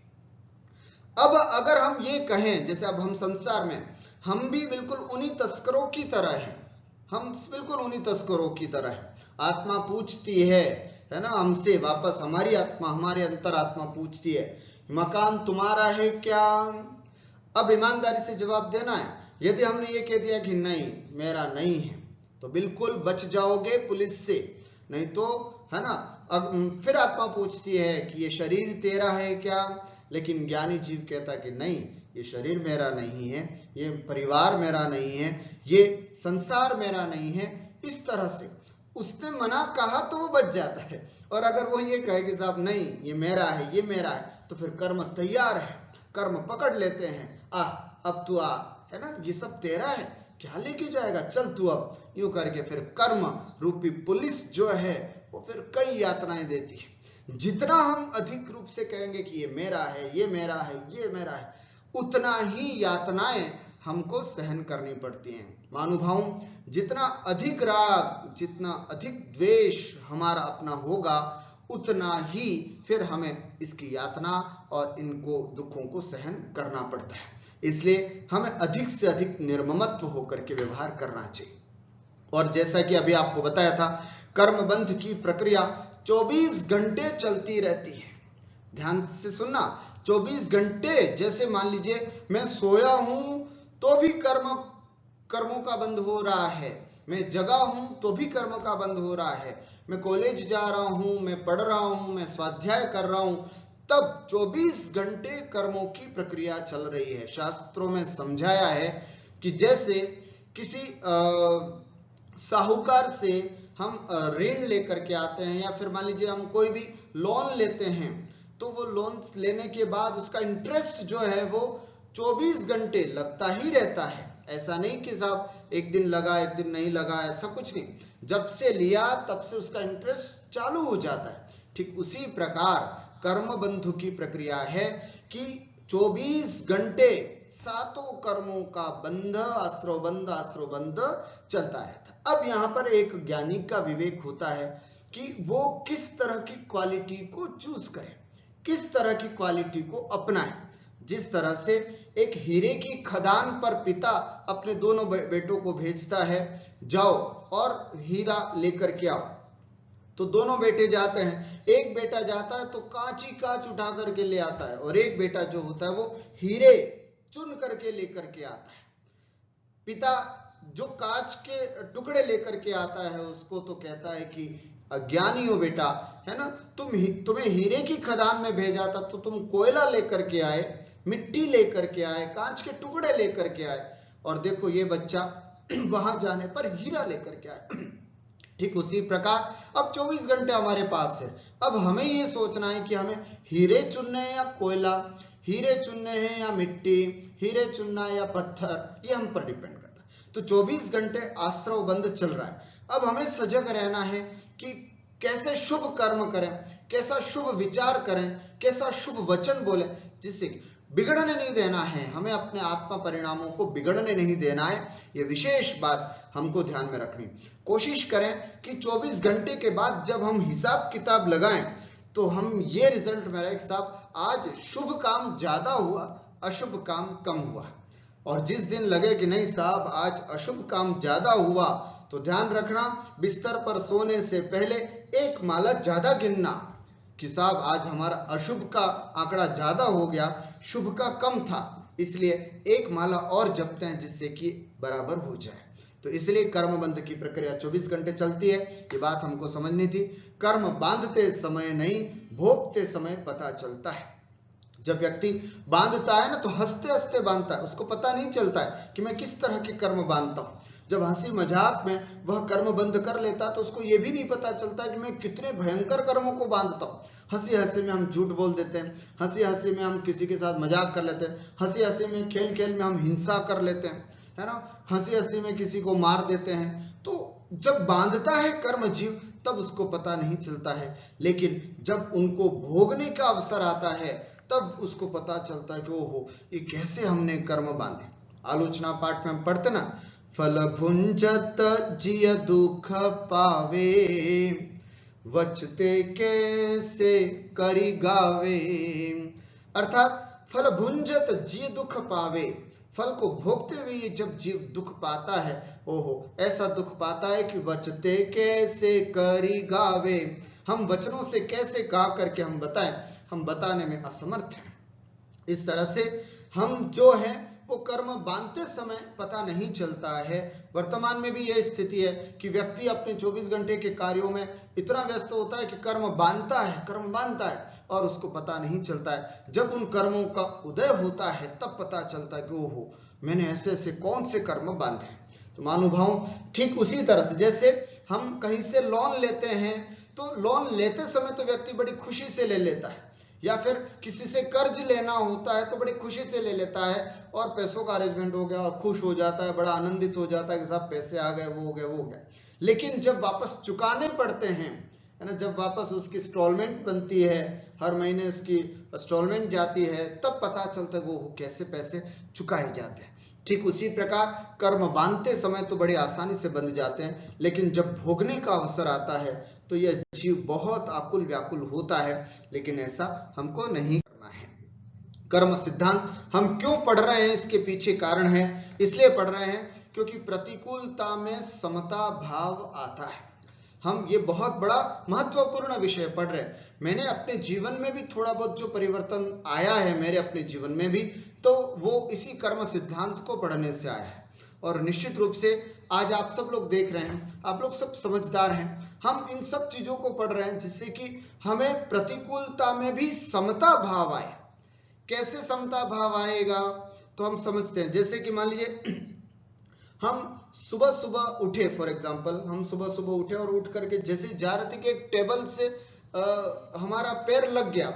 अब अगर हम ये कहें, जैसे अब हम संसार में हम भी बिल्कुल उन्हीं तस्करों की तरह हैं, हम बिल्कुल उन्हीं तस्करों की तरह हैं। आत्मा पूछती है ना हमसे वापस, हमारी आत्मा, हमारी अंतरात्मा पूछती है मकान तुम्हारा है क्या? अब ईमानदारी से जवाब देना है। यदि हमने ये कह दिया कि नहीं मेरा नहीं है, तो बिल्कुल बच जाओगे पुलिस से, नहीं तो, है ना, फिर आत्मा पूछती है कि ये शरीर तेरा है क्या? लेकिन ज्ञानी जीव कहता है कि नहीं, ये शरीर मेरा नहीं है, ये परिवार मेरा नहीं है, ये संसार मेरा नहीं है। इस तरह से उसने मना कहा तो वो बच जाता है, और अगर वो ये कहे कि साहब नहीं ये मेरा है, ये मेरा है, तो फिर कर्म तैयार है, कर्म पकड़ लेते हैं, अब तू आ, है ना, ये सब तेरा है, क्या लेके जाएगा, चल तू अब, यूं करके फिर कर्म रूपी पुलिस जो है वो फिर कई यातनाएं देती है। जितना हम अधिक रूप से कहेंगे कि ये मेरा है, ये मेरा है, ये मेरा है, उतना ही यातनाएं हमको सहन करनी पड़ती हैं। महानुभाव, जितना अधिक राग, जितना अधिक द्वेष हमारा अपना होगा, उतना ही फिर हमें इसकी यातना और इनको दुखों को सहन करना पड़ता है। इसलिए हमें अधिक से अधिक निर्ममत्व होकर के व्यवहार करना चाहिए। और जैसा कि अभी आपको बताया था, कर्मबंध की प्रक्रिया 24 घंटे चलती रहती है। ध्यान से सुनना, 24 घंटे। जैसे मान लीजिए मैं सोया हूं तो भी कर्मों का बंध हो रहा है, मैं जगा हूं तो भी कर्म का बंध हो रहा है, मैं कॉलेज जा रहा हूं, मैं पढ़ रहा हूं, मैं स्वाध्याय कर रहा हूं, तब 24 घंटे कर्मों की प्रक्रिया चल रही है। शास्त्रों में समझाया है कि जैसे किसी साहूकार से हम ऋण लेकर के आते हैं, या फिर मान लीजिए हम कोई भी लोन लेते हैं, तो वो लोन लेने के बाद उसका इंटरेस्ट जो है वो 24 घंटे लगता ही रहता है। ऐसा नहीं कि साहब एक दिन लगा एक दिन नहीं लगा, ऐसा कुछ नहीं, जब से लिया तब से उसका इंटरेस्ट चालू हो जाता है। ठीक उसी प्रकार कर्म बंधु की प्रक्रिया है कि 24 घंटे सातों कर्मों का बंध, आश्रव बंध चलता रहता है। अब यहाँ पर एक ज्ञानी का विवेक होता है कि वो किस तरह की क्वालिटी को चूज करे, किस तरह की क्वालिटी को अपनाए। जिस तरह से एक हीरे की खदान पर पिता अपने दोनों बेटों को भेजता है, जाओ और हीरा लेकर के आओ, तो दोनों बेटे जाते हैं। एक बेटा जाता है तो कांच ही कांच उठा करके ले आता है, और एक बेटा जो होता है वो हीरे चुन करके लेकर के आता है। पिता जो कांच के टुकड़े लेकर के आता है उसको तो कहता है कि अज्ञानी हो बेटा, है ना, तुम्हें हीरे की खदान में भेजा था तो तुम कोयला लेकर के आए, मिट्टी लेकर के आए, कांच के टुकड़े लेकर के आए, और देखो ये बच्चा वहां जाने पर हीरा लेकर के आए। ठीक उसी प्रकार अब 24 घंटे हमारे पास है। अब हमें ये सोचना है कि हमें हीरे चुनने हैं या कोयला, हीरे चुनने हैं या मिट्टी, हीरे चुनना या पत्थर, ये हम पर डिपेंड करता है। तो 24 घंटे आश्रव बंध चल रहा है। अब हमें सजग रहना है कि कैसे शुभ कर्म करें, कैसा शुभ विचार करें, कैसा शुभ वचन बोले, जिससे बिगड़ने नहीं देना है, हमें अपने आत्मा परिणामों को बिगड़ने नहीं देना है। ये विशेष बात हमको ध्यान में रखनी। कोशिश करें कि 24 घंटे के बाद जब हम हिसाब किताब लगाएं तो हम ये रिजल्ट में रहे कि साहब आज शुभ काम ज्यादा हुआ, अशुभ काम कम हुआ। और जिस दिन लगे कि नहीं साहब आज अशुभ काम ज्यादा हुआ, तो ध्यान रखना बिस्तर पर सोने से पहले एक माला ज्यादा गिनना कि साहब आज हमारा अशुभ का आंकड़ा ज्यादा हो गया, शुभ का कम था, इसलिए एक माला और जपते हैं जिससे कि बराबर हो जाए। तो इसलिए कर्म बंध की प्रक्रिया 24 घंटे चलती है। ये बात हमको समझनी थी। कर्म बांधते समय नहीं, भोगते समय पता चलता है। जब व्यक्ति बांधता है ना तो हंसते हंसते बांधता है, उसको पता नहीं चलता है कि मैं किस तरह के कर्म बांधता हूं। जब हंसी मजाक में वह कर्म बंद कर लेता तो उसको यह भी नहीं पता चलता कि मैं कितने भयंकर कर्मों को बांधता हूं। हंसी हंसी में हम झूठ बोल देते हैं, हंसी हंसी में हम किसी के साथ मजाक कर लेते हैं, हंसी हंसी में खेल खेल में हम हिंसा कर लेते हैं, है ना, हंसी हंसी में किसी को मार देते हैं। तो जब बांधता है कर्म जीव तब उसको पता नहीं चलता है, लेकिन जब उनको भोगने का अवसर आता है तब उसको पता चलता है कि ओहो ये कैसे हमने कर्म बांधे। आलोचना पाठ में हम पढ़ते ना, फल भुंजत जिय दुख पावे, वचते कैसे करी गावे। अर्थात फल भुंजत जिय दुख पावे, फल को भोगते हुए ये जब जीव दुख पाता है, ओहो ऐसा दुख पाता है कि वचते कैसे करी गावे, हम वचनों से कैसे गा करके हम बताएं, हम बताने में असमर्थ हैं। इस तरह से हम जो है वो कर्म बांधते समय पता नहीं चलता है। वर्तमान में भी यह स्थिति है कि व्यक्ति अपने 24 घंटे के कार्यों में इतना व्यस्त होता है कि कर्म बांधता है और उसको पता नहीं चलता है। जब उन कर्मों का उदय होता है तब पता चलता है कि ओहो मैंने ऐसे ऐसे कौन से कर्म बांधे हैं। तो महानुभाव ठीक उसी तरह से जैसे हम कहीं से लोन लेते हैं तो लोन लेते समय तो व्यक्ति बड़ी खुशी से ले लेता है, या फिर किसी से कर्ज लेना होता है तो बड़ी खुशी से ले लेता है और पैसों का अरेंजमेंट हो गया और खुश हो जाता है, बड़ा आनंदित हो जाता है कि साहब पैसे आ गए, वो हो गया। लेकिन जब वापस चुकाने पड़ते हैं, है ना, जब वापस उसकी इंस्टॉलमेंट बनती है, हर महीने उसकी इंस्टॉलमेंट जाती है, तब पता चलता है वो कैसे पैसे चुकाए जाते हैं। ठीक उसी प्रकार कर्म बांधते समय तो बड़ी आसानी से बंध जाते हैं, लेकिन जब भोगने का अवसर आता है तो यह जीव बहुत आकुल व्याकुल होता है, लेकिन ऐसा हमको नहीं करना है। कर्म सिद्धांत हम क्यों पढ़ रहे हैं, इसके पीछे कारण है। इसलिए पढ़ रहे हैं क्योंकि प्रतिकूलता में समता भाव आता है। हम ये बहुत बड़ा महत्वपूर्ण विषय पढ़ रहे हैं। मैंने अपने जीवन में भी थोड़ा बहुत जो परिवर्तन आया है मेरे अपने जीवन में भी, तो वो इसी कर्म सिद्धांत को पढ़ने से आया है। और निश्चित रूप से आज आप सब लोग देख रहे हैं, आप लोग सब समझदार हैं, हम इन सब चीजों को पढ़ रहे हैं जिससे कि हमें प्रतिकूलता में भी समता भाव आए। कैसे समता भाव आएगा तो हम समझते हैं। जैसे कि मान लीजिए हम सुबह सुबह उठे, फॉर एग्जांपल हम सुबह सुबह उठे और उठ करके जैसे जा रहे थे कि एक टेबल से हमारा पैर लग गया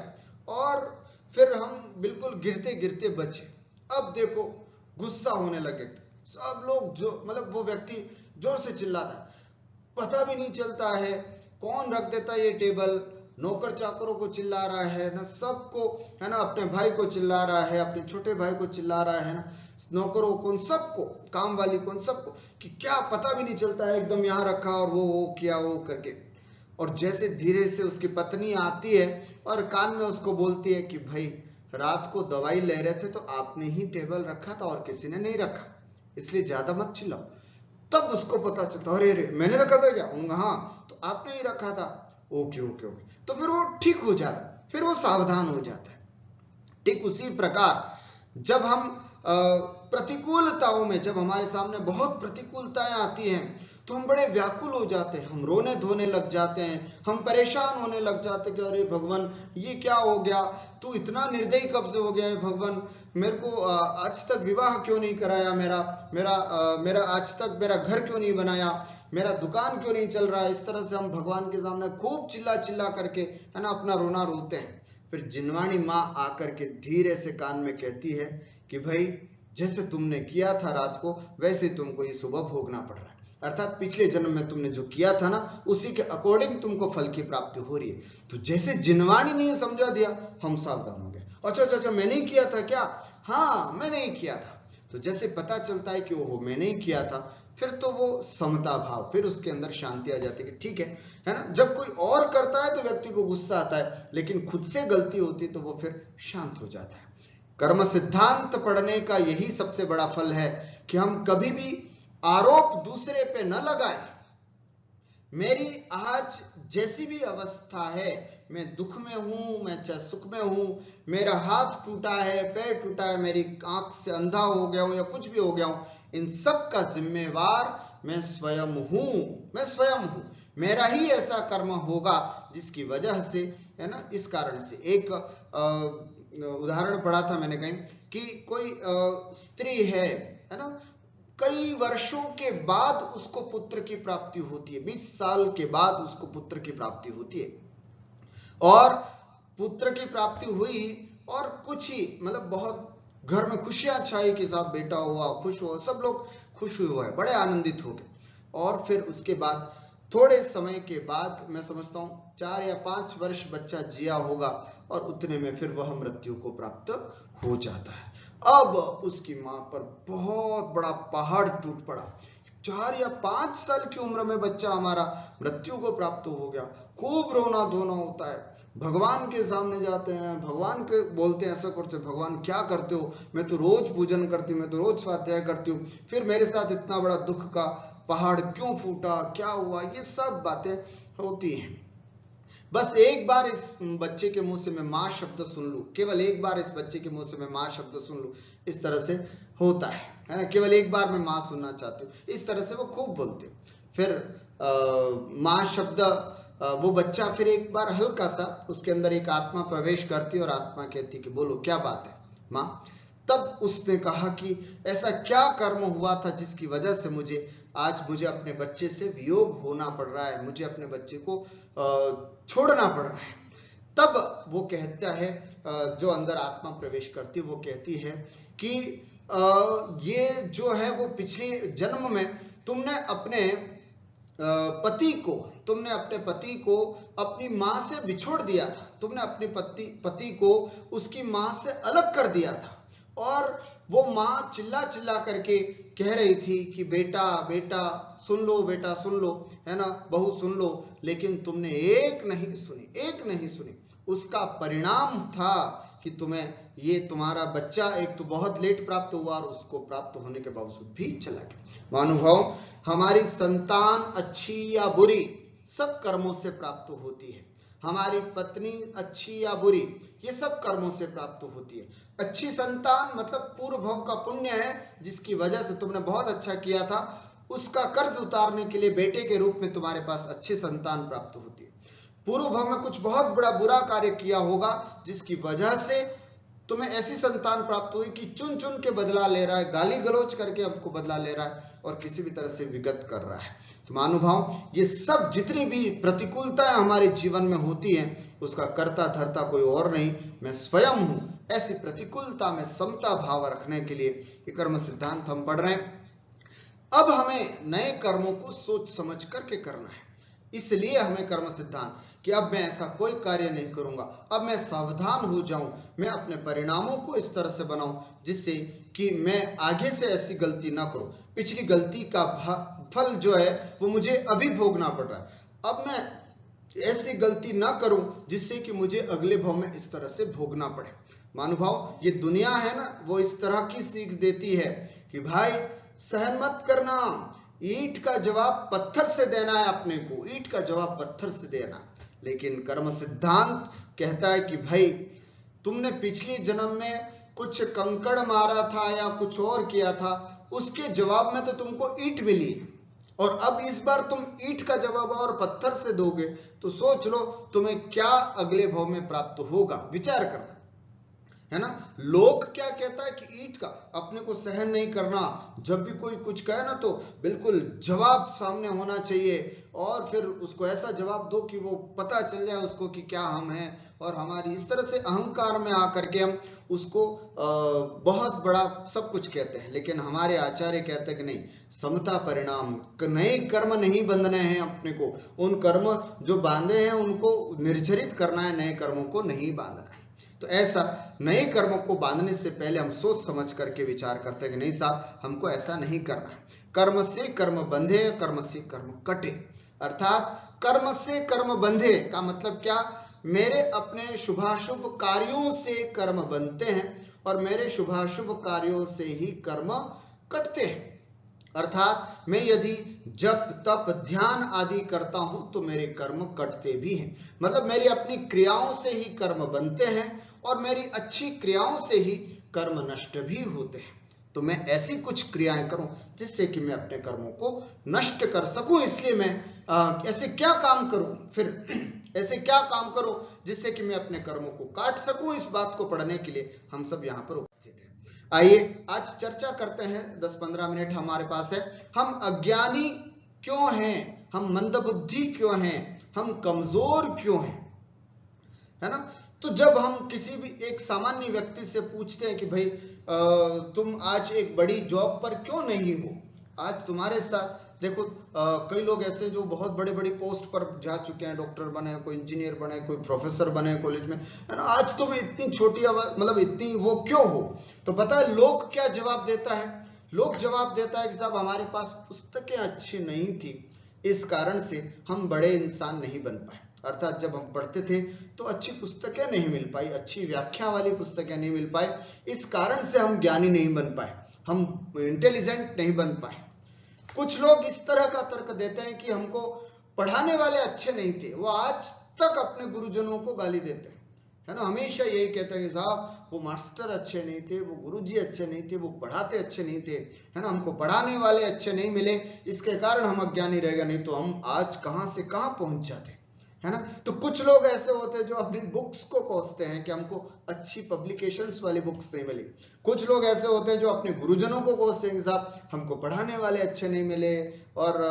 और फिर हम बिल्कुल गिरते गिरते बचे। अब देखो गुस्सा होने लगे सब लोग, जो मतलब वो व्यक्ति जोर से चिल्लाता है, पता भी नहीं चलता है कौन रख देता है ये टेबल, नौकर चाकरों को चिल्ला रहा है ना, सबको, है ना, अपने भाई को चिल्ला रहा है, अपने छोटे भाई को चिल्ला रहा है ना, नौकरों को, सबको, काम वाली को, सबको, कि क्या पता भी नहीं चलता है, एकदम यहाँ रखा और वो किया वो करके। और जैसे धीरे से उसकी पत्नी आती है और कान में उसको बोलती है कि भाई रात को दवाई ले रहे थे तो आपने ही टेबल रखा था और किसी ने नहीं रखा, इसलिए ज्यादा मत चिल्लाओ। तब उसको पता चलता, अरे अरे मैंने रखा था क्या? हाँ तो आपने ही रखा था। ओके ओके ओके, तो फिर वो ठीक हो जाता है, फिर वो सावधान हो जाता है। ठीक उसी प्रकार जब हम प्रतिकूलताओं में, जब हमारे सामने बहुत प्रतिकूलताएं आती हैं तो हम बड़े व्याकुल हो जाते हैं, हम रोने धोने लग जाते हैं, हम परेशान होने लग जाते हैं कि अरे भगवान ये क्या हो गया, तू इतना निर्दयी कब से हो गया है भगवान, मेरे को आज तक विवाह क्यों नहीं कराया, मेरा आज तक मेरा घर क्यों नहीं बनाया, मेरा दुकान क्यों नहीं चल रहा है। इस तरह से हम भगवान के सामने खूब चिल्ला चिल्ला करके, है ना, अपना रोना रोते हैं। फिर जिनवाणी माँ आकर के धीरे से कान में कहती है कि भाई जैसे तुमने किया था रात को वैसे तुमको ये सुबह भोगना पड़ रहा है, अर्थात पिछले जन्म में तुमने जो किया था ना उसी के अकॉर्डिंग तुमको फल की प्राप्ति हो रही है। तो जैसे जिनवाणी ने समझा दिया हम सावधान हो गए, अच्छा मैंने ही किया था क्या? हाँ मैंने ही किया था। तो जैसे पता चलता है कि ओहो मैंने ही किया था, फिर तो वो समता भाव, फिर उसके अंदर शांति आ जाती है कि ठीक है ना। जब कोई और करता है तो व्यक्ति को गुस्सा आता है, लेकिन खुद से गलती होती है तो वो फिर शांत हो जाता है। कर्म सिद्धांत पढ़ने का यही सबसे बड़ा फल है कि हम कभी भी आरोप दूसरे पे न लगाएं। मेरी आज जैसी भी अवस्था है, मैं दुख में हूं, मैं चाहे सुख में हूं, मेरा हाथ टूटा है, पैर टूटा है, मेरी आंख से अंधा हो गया हूं या कुछ भी हो गया हूं, इन सब का जिम्मेवार मैं स्वयं हूं। मेरा ही ऐसा कर्म होगा जिसकी वजह से, है ना, इस कारण से। एक उदाहरण पढ़ा था मैंने कहीं कि कोई स्त्री है ना, कई वर्षों के बाद उसको पुत्र की प्राप्ति होती है, 20 साल के बाद उसको पुत्र की प्राप्ति होती है, और पुत्र की प्राप्ति हुई और कुछ ही मतलब बहुत घर में खुशियां छाई कि साहब बेटा हुआ, खुश हुआ, सब लोग खुश हुए हैं, बड़े आनंदित हो गए। और फिर उसके बाद थोड़े समय के बाद मैं समझता हूँ 4 या 5 वर्ष बच्चा जिया होगा और उतने में फिर वह मृत्यु को प्राप्त हो जाता है। अब उसकी मां पर बहुत बड़ा पहाड़ टूट पड़ा। 4 या 5 साल की उम्र में बच्चा हमारा मृत्यु को प्राप्त हो गया। खूब रोना धोना होता है, भगवान के सामने जाते हैं, भगवान के बोलते हैं, ऐसा करते हैं, भगवान क्या करते हो, मैं तो रोज पूजन करती हूँ, मैं तो रोज स्वाध्याय करती हूँ, फिर मेरे साथ इतना बड़ा दुख का पहाड़ क्यों फूटा, क्या हुआ, ये सब बातें होती हैं। बस एक बार इस बच्चे के मुंह से मैं मां शब्द सुन लूं, केवल एक बार इस बच्चे के मुंह से मैं मां शब्द सुन लूं, इस तरह से होता है ना, केवल एक बार मैं मां सुनना चाहती हूँ, इस तरह से वो खूब बोलते। फिर मां शब्द वो बच्चा फिर एक बार हल्का सा उसके अंदर एक आत्मा प्रवेश करती और आत्मा कहती कि बोलो क्या बात है मां। तब उसने कहा कि ऐसा क्या कर्म हुआ था जिसकी वजह से आज मुझे अपने बच्चे से वियोग होना पड़ रहा है, मुझे अपने बच्चे को छोड़ना पड़ रहा है। तब वो कहता है, जो अंदर आत्मा प्रवेश करती वो कहती है कि ये जो है वो पिछले जन्म में तुमने अपने पति को अपनी मां से बिछोड़ दिया था, तुमने अपने पति को उसकी मां से अलग कर दिया था, और वो मां चिल्ला चिल्ला करके कह रही थी कि बेटा बेटा सुन लो, बेटा सुन लो, है ना, बहू सुन लो, लेकिन तुमने एक नहीं सुनी। उसका परिणाम था कि तुम्हारा बच्चा एक तो बहुत लेट प्राप्त हुआ और उसको प्राप्त होने के बावजूद भी चला गया। मानुभाव, हमारी संतान अच्छी या बुरी सब कर्मों से प्राप्त होती है। हमारी पत्नी अच्छी या बुरी ये सब कर्मों से प्राप्त होती है। अच्छी संतान मतलब पूर्व भव का पुण्य है, जिसकी वजह से तुमने बहुत अच्छा किया था, उसका कर्ज उतारने के लिए बेटे के रूप में तुम्हारे पास अच्छी संतान प्राप्त होती है। पूर्व भव में कुछ बहुत बड़ा बुरा कार्य किया होगा, जिसकी वजह से तुम्हें ऐसी संतान प्राप्त हुई कि चुन चुन के बदला ले रहा है, गाली गलौज करके हमको बदला ले रहा है और किसी भी तरह से विगत कर रहा है। तो महानुभाव, ये सब जितनी भी प्रतिकूलताएं हमारे जीवन में होती हैं, उसका कर्ता धर्ता कोई और नहीं, मैं स्वयं हूं। ऐसी प्रतिकूलता में समता भाव रखने के लिए ये कर्म सिद्धांत हम पढ़ रहे हैं। अब हमें नए कर्मों को सोच समझ करके करना है, इसलिए हमें कर्म सिद्धांत कि अब मैं ऐसा कोई कार्य नहीं करूंगा, अब मैं सावधान हो जाऊं, मैं अपने परिणामों को इस तरह से बनाऊं जिससे कि मैं आगे से ऐसी गलती ना करूं। पिछली गलती का फल जो है वो मुझे अभी भोगना पड़ रहा है, अब मैं ऐसी गलती ना करूं जिससे कि मुझे अगले भव में इस तरह से भोगना पड़े। मानुभाव, ये दुनिया है ना, वो इस तरह की सीख देती है कि भाई सहन मत करना, ईंट का जवाब पत्थर से देना है, अपने को ईंट का जवाब पत्थर से देना। लेकिन कर्म सिद्धांत कहता है कि भाई तुमने पिछले जन्म में कुछ कंकड़ मारा था या कुछ और किया था, उसके जवाब में तो तुमको ईंट मिली, और अब इस बार तुम ईंट का जवाब और पत्थर से दोगे तो सोच लो तुम्हें क्या अगले भव में प्राप्त होगा। विचार करना है ना। लोक क्या कहता है कि ईंट का अपने को सहन नहीं करना, जब भी कोई कुछ कहे ना तो बिल्कुल जवाब सामने होना चाहिए, और फिर उसको ऐसा जवाब दो कि वो पता चल जाए उसको कि क्या हम हैं, और हमारी इस तरह से अहंकार में आकर के हम उसको बहुत बड़ा सब कुछ कहते हैं। लेकिन हमारे आचार्य कहते हैं कि नहीं, समता परिणाम, नए कर्म नहीं बंधने हैं अपने को, उन कर्म जो बांधे हैं उनको निर्जरित करना है, नए कर्मों को नहीं बांधना है। तो ऐसा नए कर्मों को बांधने से पहले हम सोच समझ करके विचार करते हैं कि नहीं साहब, हमको ऐसा नहीं करना है। कर्म से कर्म बंधे, कर्म से कर्म कटे। अर्थात कर्म से कर्म बंधे का मतलब क्या, मेरे अपने शुभाशुभ कार्यों से कर्म बनते हैं और मेरे शुभाशुभ कार्यों से ही कर्म कटते हैं। अर्थात मैं यदि जप तप ध्यान आदि करता हूं तो मेरे कर्म कटते भी हैं, मतलब मेरी अपनी क्रियाओं से ही कर्म बनते हैं और मेरी अच्छी क्रियाओं से ही कर्म नष्ट भी होते हैं। तो मैं ऐसी कुछ क्रियाएं करूं जिससे कि मैं अपने कर्मों को नष्ट कर सकूं, इसलिए मैं ऐसे क्या काम करूं, फिर ऐसे क्या काम करूं जिससे कि मैं अपने कर्मों को काट सकूं। इस बात को पढ़ने के लिए हम सब यहाँ पर उपस्थित हैं। आइए आज चर्चा करते हैं, 10-15 मिनट हमारे पास है। हम अज्ञानी क्यों हैं, हम मंदबुद्धि क्यों हैं, हम कमजोर क्यों हैं, है ना। तो जब हम किसी भी एक सामान्य व्यक्ति से पूछते हैं कि भाई तुम आज एक बड़ी जॉब पर क्यों नहीं हो, आज तुम्हारे साथ देखो कई लोग ऐसे जो बहुत बड़े बड़ी पोस्ट पर जा चुके हैं, डॉक्टर बने, कोई इंजीनियर बने, कोई प्रोफेसर बने कॉलेज में, है ना, आज तुम इतनी छोटी मतलब इतनी वो क्यों हो। तो पता है लोग क्या जवाब देता है, लोग जवाब देता है कि साहब हमारे पास पुस्तकें अच्छी नहीं थी, इस कारण से हम बड़े इंसान नहीं बन पाए। अर्थात जब हम पढ़ते थे तो अच्छी पुस्तकें नहीं मिल पाई, अच्छी व्याख्या वाली पुस्तकें नहीं मिल पाई, इस कारण से हम ज्ञानी नहीं बन पाए, हम इंटेलिजेंट नहीं बन पाए। कुछ लोग इस तरह का तर्क देते हैं कि हमको पढ़ाने वाले अच्छे नहीं थे, वो आज तक अपने गुरुजनों को गाली देते हैं, है ना, हमेशा यही कहते हैं कि साहब वो मास्टर अच्छे नहीं थे, वो गुरुजी अच्छे नहीं थे, वो पढ़ाते अच्छे नहीं थे, है ना, हमको पढ़ाने वाले अच्छे नहीं मिले, इसके कारण हम अज्ञानी रह गए, नहीं तो हम आज कहां से कहां पहुंच जाते, है ना। तो कुछ लोग ऐसे होते हैं जो अपनी बुक्स को कोसते हैं कि हमको अच्छी पब्लिकेशंस वाली बुक्स नहीं मिली। कुछ लोग ऐसे होते हैं जो अपने गुरुजनों को कोसते हैं कि साहब हमको पढ़ाने वाले अच्छे नहीं मिले और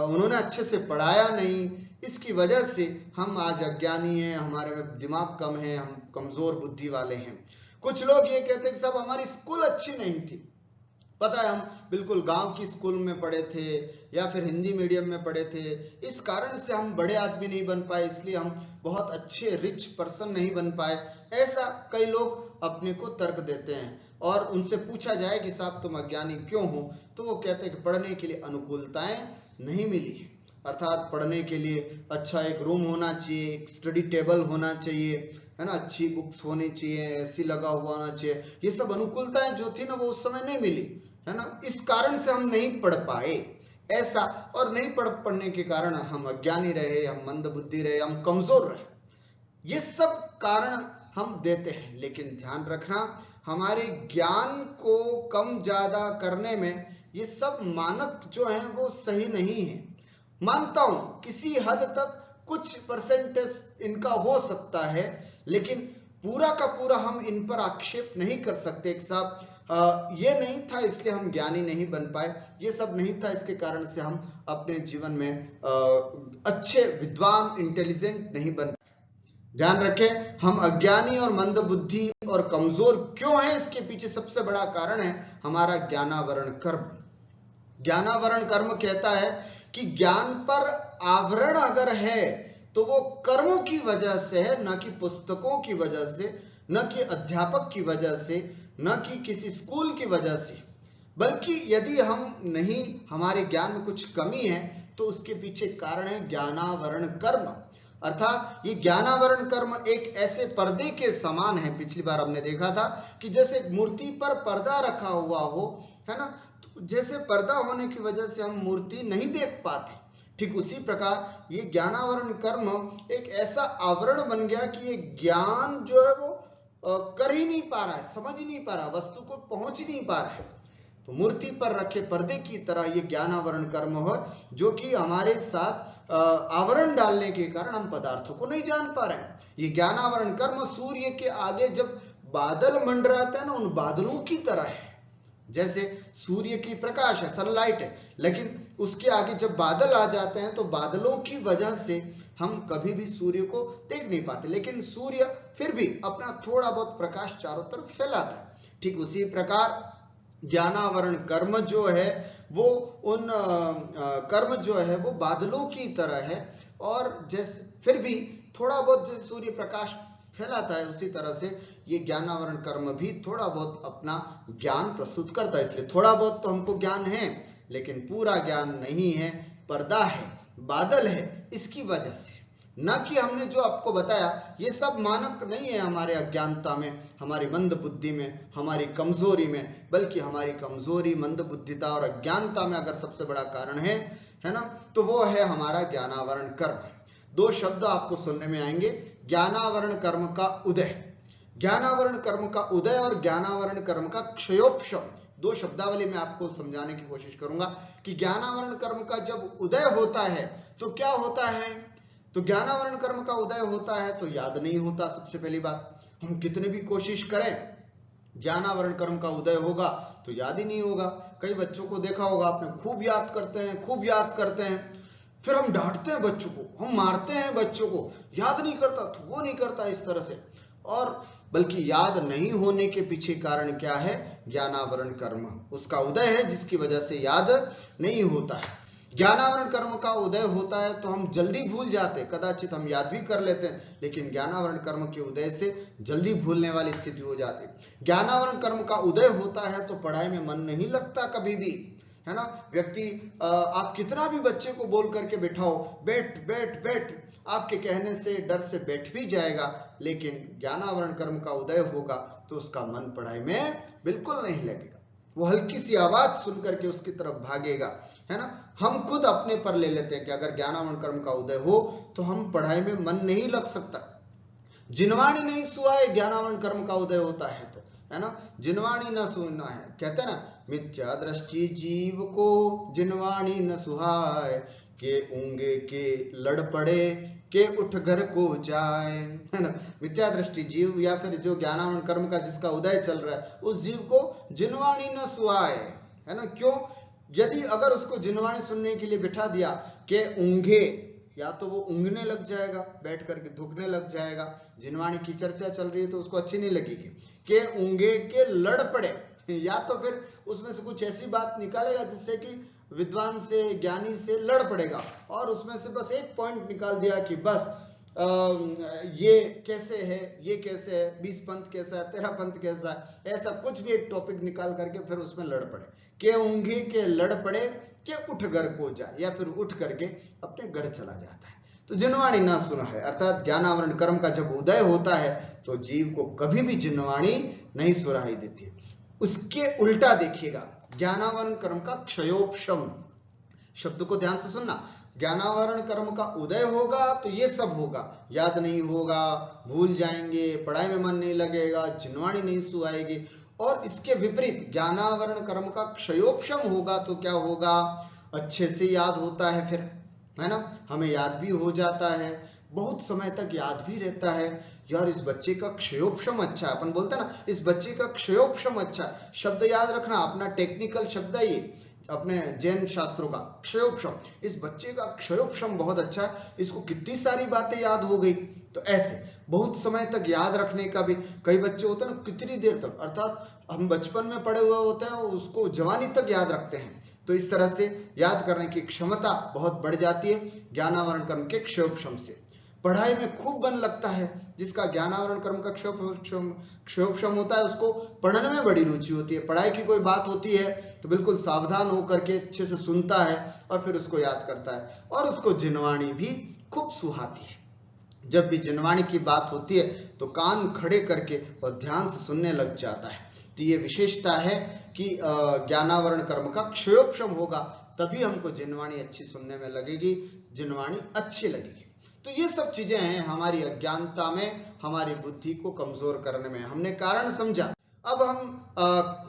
उन्होंने अच्छे से पढ़ाया नहीं, इसकी वजह से हम आज अज्ञानी हैं, हमारे में दिमाग कम है, हम कमजोर बुद्धि वाले हैं। कुछ लोग ये कहते हैं कि साहब हमारी स्कूल अच्छी नहीं थी, पता है हम बिल्कुल गांव की स्कूल में पढ़े थे या फिर हिंदी मीडियम में पढ़े थे, इस कारण से हम बड़े आदमी नहीं बन पाए, इसलिए हम बहुत अच्छे रिच पर्सन नहीं बन पाए। ऐसा कई लोग अपने को तर्क देते हैं और उनसे पूछा जाए कि साहब तुम अज्ञानी क्यों हो, तो वो कहते हैं कि पढ़ने के लिए अनुकूलताएं नहीं मिली, अर्थात पढ़ने के लिए अच्छा एक रूम होना चाहिए, एक स्टडी टेबल होना चाहिए, है ना, अच्छी बुक्स होनी चाहिए, एसी लगा हुआ होना चाहिए, ये सब अनुकूलताएं जो थी ना वो उस समय नहीं मिली, है ना, इस कारण से हम नहीं पढ़ पाए ऐसा। और नहीं पढ़ने के कारण हम अज्ञानी रहे, हम मंद बुद्धि रहे, हम कमजोर रहे, ये सब कारण हम देते हैं। लेकिन ध्यान रखना हमारे ज्ञान को कम ज्यादा करने में ये सब मानक जो हैं वो सही नहीं है। मानता हूं किसी हद तक कुछ परसेंटेज इनका हो सकता है, लेकिन पूरा का पूरा हम इन पर आक्षेप नहीं कर सकते कि साहब ये नहीं था इसलिए हम ज्ञानी नहीं बन पाए, ये सब नहीं था इसके कारण से हम अपने जीवन में अच्छे विद्वान इंटेलिजेंट नहीं बन पाए। ध्यान रखें हम अज्ञानी और मंद बुद्धि और कमजोर क्यों हैं, इसके पीछे सबसे बड़ा कारण है हमारा ज्ञानावरण कर्म। ज्ञानावरण कर्म कहता है कि ज्ञान पर आवरण अगर है तो वो कर्मों की वजह से है, न कि पुस्तकों की वजह से, न कि अध्यापक की वजह से, न कि किसी स्कूल की वजह से, बल्कि यदि हम नहीं, हमारे ज्ञान में कुछ कमी है तो उसके पीछे कारण है ज्ञानावरण कर्म। अर्थात ये ज्ञानावरण कर्म एक ऐसे पर्दे के समान है, पिछली बार हमने देखा था कि जैसे मूर्ति पर पर्दा रखा हुआ हो, है ना, तो जैसे पर्दा होने की वजह से हम मूर्ति नहीं देख पाते, ठीक उसी प्रकार ये ज्ञानावरण कर्म एक ऐसा आवरण बन गया कि ये ज्ञान जो है वो कर ही नहीं पा रहा है, समझ ही नहीं पा रहा, वस्तु को पहुंच ही नहीं पा रहा है। तो मूर्ति पर रखे पर्दे की तरह ये ज्ञानावरण कर्म हो, जो कि हमारे साथ आवरण डालने के कारण हम पदार्थों को नहीं जान पा रहे हैं। ये ज्ञानावरण कर्म सूर्य के आगे जब बादल मंडराते हैं ना, उन बादलों की तरह है। जैसे सूर्य की प्रकाश है, सनलाइट है, लेकिन उसके आगे जब बादल आ जाते हैं तो बादलों की वजह से हम कभी भी सूर्य को देख नहीं पाते, लेकिन सूर्य फिर भी अपना थोड़ा बहुत प्रकाश चारों तरफ फैलाता है। ठीक उसी प्रकार ज्ञानावरण कर्म जो है वो उन कर्म जो है वो बादलों की तरह है, और जैसे फिर भी थोड़ा बहुत जैसे सूर्य प्रकाश फैलाता है उसी तरह से ये ज्ञानावरण कर्म भी थोड़ा बहुत अपना ज्ञान प्रस्तुत करता है। इसलिए थोड़ा बहुत तो हमको ज्ञान है, लेकिन पूरा ज्ञान नहीं है, पर्दा है, बादल है, इसकी वजह से। न कि हमने जो आपको बताया ये सब मानक नहीं है हमारे अज्ञानता में, हमारी मंद बुद्धि में, हमारी कमजोरी में, बल्कि हमारी कमजोरी, मंद बुद्धिता और अज्ञानता में अगर सबसे बड़ा कारण है ना, तो वो है हमारा ज्ञानावरण कर्म। दो शब्द आपको सुनने में आएंगे, ज्ञानावरण कर्म का उदय, ज्ञानावरण कर्म का उदय और ज्ञानावरण कर्म का क्षयोपशम। दो शब्दावली में आपको समझाने की कोशिश करूंगा कि ज्ञानावरण कर्म का जब उदय होता है तो क्या होता है। तो ज्ञानावरण कर्म का उदय होता है तो याद नहीं होता, सबसे पहली बात। हम कितने भी कोशिश करें ज्ञानावरण कर्म का उदय होगा तो याद ही नहीं होगा। कई बच्चों को देखा होगा आपने, खूब याद करते हैं, खूब याद करते हैं, फिर हम डांटते हैं बच्चों को, हम मारते हैं बच्चों को, याद नहीं करता तो वो नहीं करता, इस तरह से और बल्कि याद नहीं होने के पीछे कारण क्या है? ज्ञानावरण कर्म उसका उदय है जिसकी वजह से याद नहीं होता है। ज्ञानावरण कर्म का उदय होता है तो हम जल्दी भूल जाते, कदाचित हम याद भी कर लेते हैं, लेकिन ज्ञानावरण कर्म के उदय से जल्दी भूलने वाली स्थिति हो जाती है। ज्ञानावरण कर्म का उदय होता है तो पढ़ाई में मन नहीं लगता कभी भी, है ना। व्यक्ति आप कितना भी बच्चे को बोल करके बिठाओ, बैठ बैठ बैठ, आपके कहने से डर से बैठ भी जाएगा, लेकिन ज्ञानावरण कर्म का उदय होगा तो उसका मन पढ़ाई में बिल्कुल नहीं लगेगा। वो हल्की सी आवाज सुन करके उसकी तरफ भागेगा, है ना। हम खुद अपने पर ले लेते हैं कि अगर ज्ञानावरण कर्म का उदय हो तो हम पढ़ाई में मन नहीं लग सकता। जिनवाणी नहीं सुहाए ज्ञानावरण कर्म का उदय होता है तो, है ना। जिनवाणी न सुनना है, कहते हैं ना, मिथ्या दृष्टि जीव को जिनवाणी न सुहाए, के ऊंगे के लड़ पड़े के उठ घर को जाए, है ना। मिथ्या दृष्टि जीव या फिर जो ज्ञानावरण कर्म का जिसका उदय चल रहा है उस जीव को जिनवाणी न सुहाए, है ना। क्यों? यदि अगर उसको जिनवाणी सुनने के लिए बिठा दिया के ऊंघे, या तो वो ऊँघने लग जाएगा, बैठ करके थूकने लग जाएगा, जिनवाणी की चर्चा चल रही है तो उसको अच्छी नहीं लगेगी। के ऊँघे के लड़ पड़े, या तो फिर उसमें से कुछ ऐसी बात निकालेगा जिससे कि विद्वान से, ज्ञानी से लड़ पड़ेगा, और उसमें से बस एक पॉइंट निकाल दिया कि बस ये कैसे है, ये कैसे है, 20 पंथ कैसा है, 13 पंथ कैसा है, ऐसा कुछ भी एक टॉपिक निकाल करके फिर उसमें लड़ पड़े। के ऊँघे के लड़ पड़े के उठ घर को जाए, या फिर उठ करके अपने घर चला जाता है। तो जिनवाणी ना सुना है, अर्थात ज्ञानावरण कर्म का जब उदय होता है तो जीव को कभी भी जिनवाणी नहीं सुनाई देती। उसके उल्टा देखिएगा, ज्ञानावरण कर्म का क्षयोपशम, शब्द को ध्यान से सुनना। ज्ञानावरण कर्म का उदय होगा तो ये सब होगा, याद नहीं होगा, भूल जाएंगे, पढ़ाई में मन नहीं लगेगा, जिनवाणी नहीं सुहाएगी। और इसके विपरीत ज्ञानावरण कर्म का क्षयोपशम होगा तो क्या होगा? अच्छे से याद होता है, फिर, है ना, हमें याद भी हो जाता है, बहुत समय तक याद भी रहता है। यार इस बच्चे का क्षयोपशम अच्छा है, अपन बोलते हैं ना, इस बच्चे का क्षयोपशम अच्छा है। शब्द याद रखना, अपना टेक्निकल शब्द है ये, अपने जैन शास्त्रों का क्षयोपशम। इस बच्चे का क्षयोपशम बहुत अच्छा है, इसको कितनी सारी बातें याद हो गई। तो ऐसे बहुत समय तक याद रखने का भी, कई बच्चे होते हैं ना कितनी देर तक, अर्थात हम बचपन में पढ़े हुए होते हैं उसको जवानी तक याद रखते हैं। तो इस तरह से याद करने की क्षमता बहुत बढ़ जाती है ज्ञानावरण कर्म के क्षयोपशम से। पढ़ाई में खूब मन लगता है, जिसका ज्ञानावरण कर्म का क्षयोपशम होता है उसको पढ़ने में बड़ी रुचि होती है। पढ़ाई की कोई बात होती है तो बिल्कुल सावधान होकर के अच्छे से सुनता है और फिर उसको याद करता है, और उसको जिनवाणी भी खूब सुहाती है। जब भी जिनवाणी की बात होती है तो कान खड़े करके और ध्यान से सुनने लग जाता है। तो ये विशेषता है कि ज्ञानावरण कर्म का क्षयोपशम होगा तभी हमको जिनवाणी अच्छी सुनने में लगेगी, जिनवाणी अच्छी लगेगी। तो ये सब चीजें हैं हमारी अज्ञानता में, हमारी बुद्धि को कमजोर करने में। हमने कारण समझा, अब हम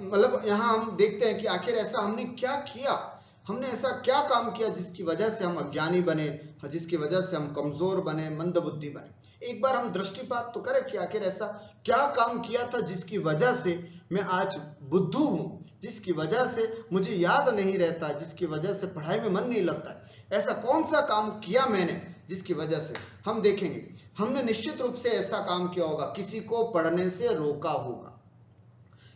मतलब यहाँ हम देखते हैं कि आखिर ऐसा हमने क्या किया, हमने ऐसा क्या काम किया जिसकी वजह से हम अज्ञानी बने, जिसकी वजह से हम कमजोर बने, मंद बुद्धि बने। एक बार हम दृष्टिपात तो करें कि आखिर ऐसा क्या काम किया था जिसकी वजह से मैं आज बुद्धू हूं, जिसकी वजह से मुझे याद नहीं रहता, जिसकी वजह से पढ़ाई में मन नहीं लगता। ऐसा कौन सा काम किया मैंने जिसकी वजह से? हम देखेंगे, हमने निश्चित रूप से ऐसा काम किया होगा, किसी को पढ़ने से रोका होगा,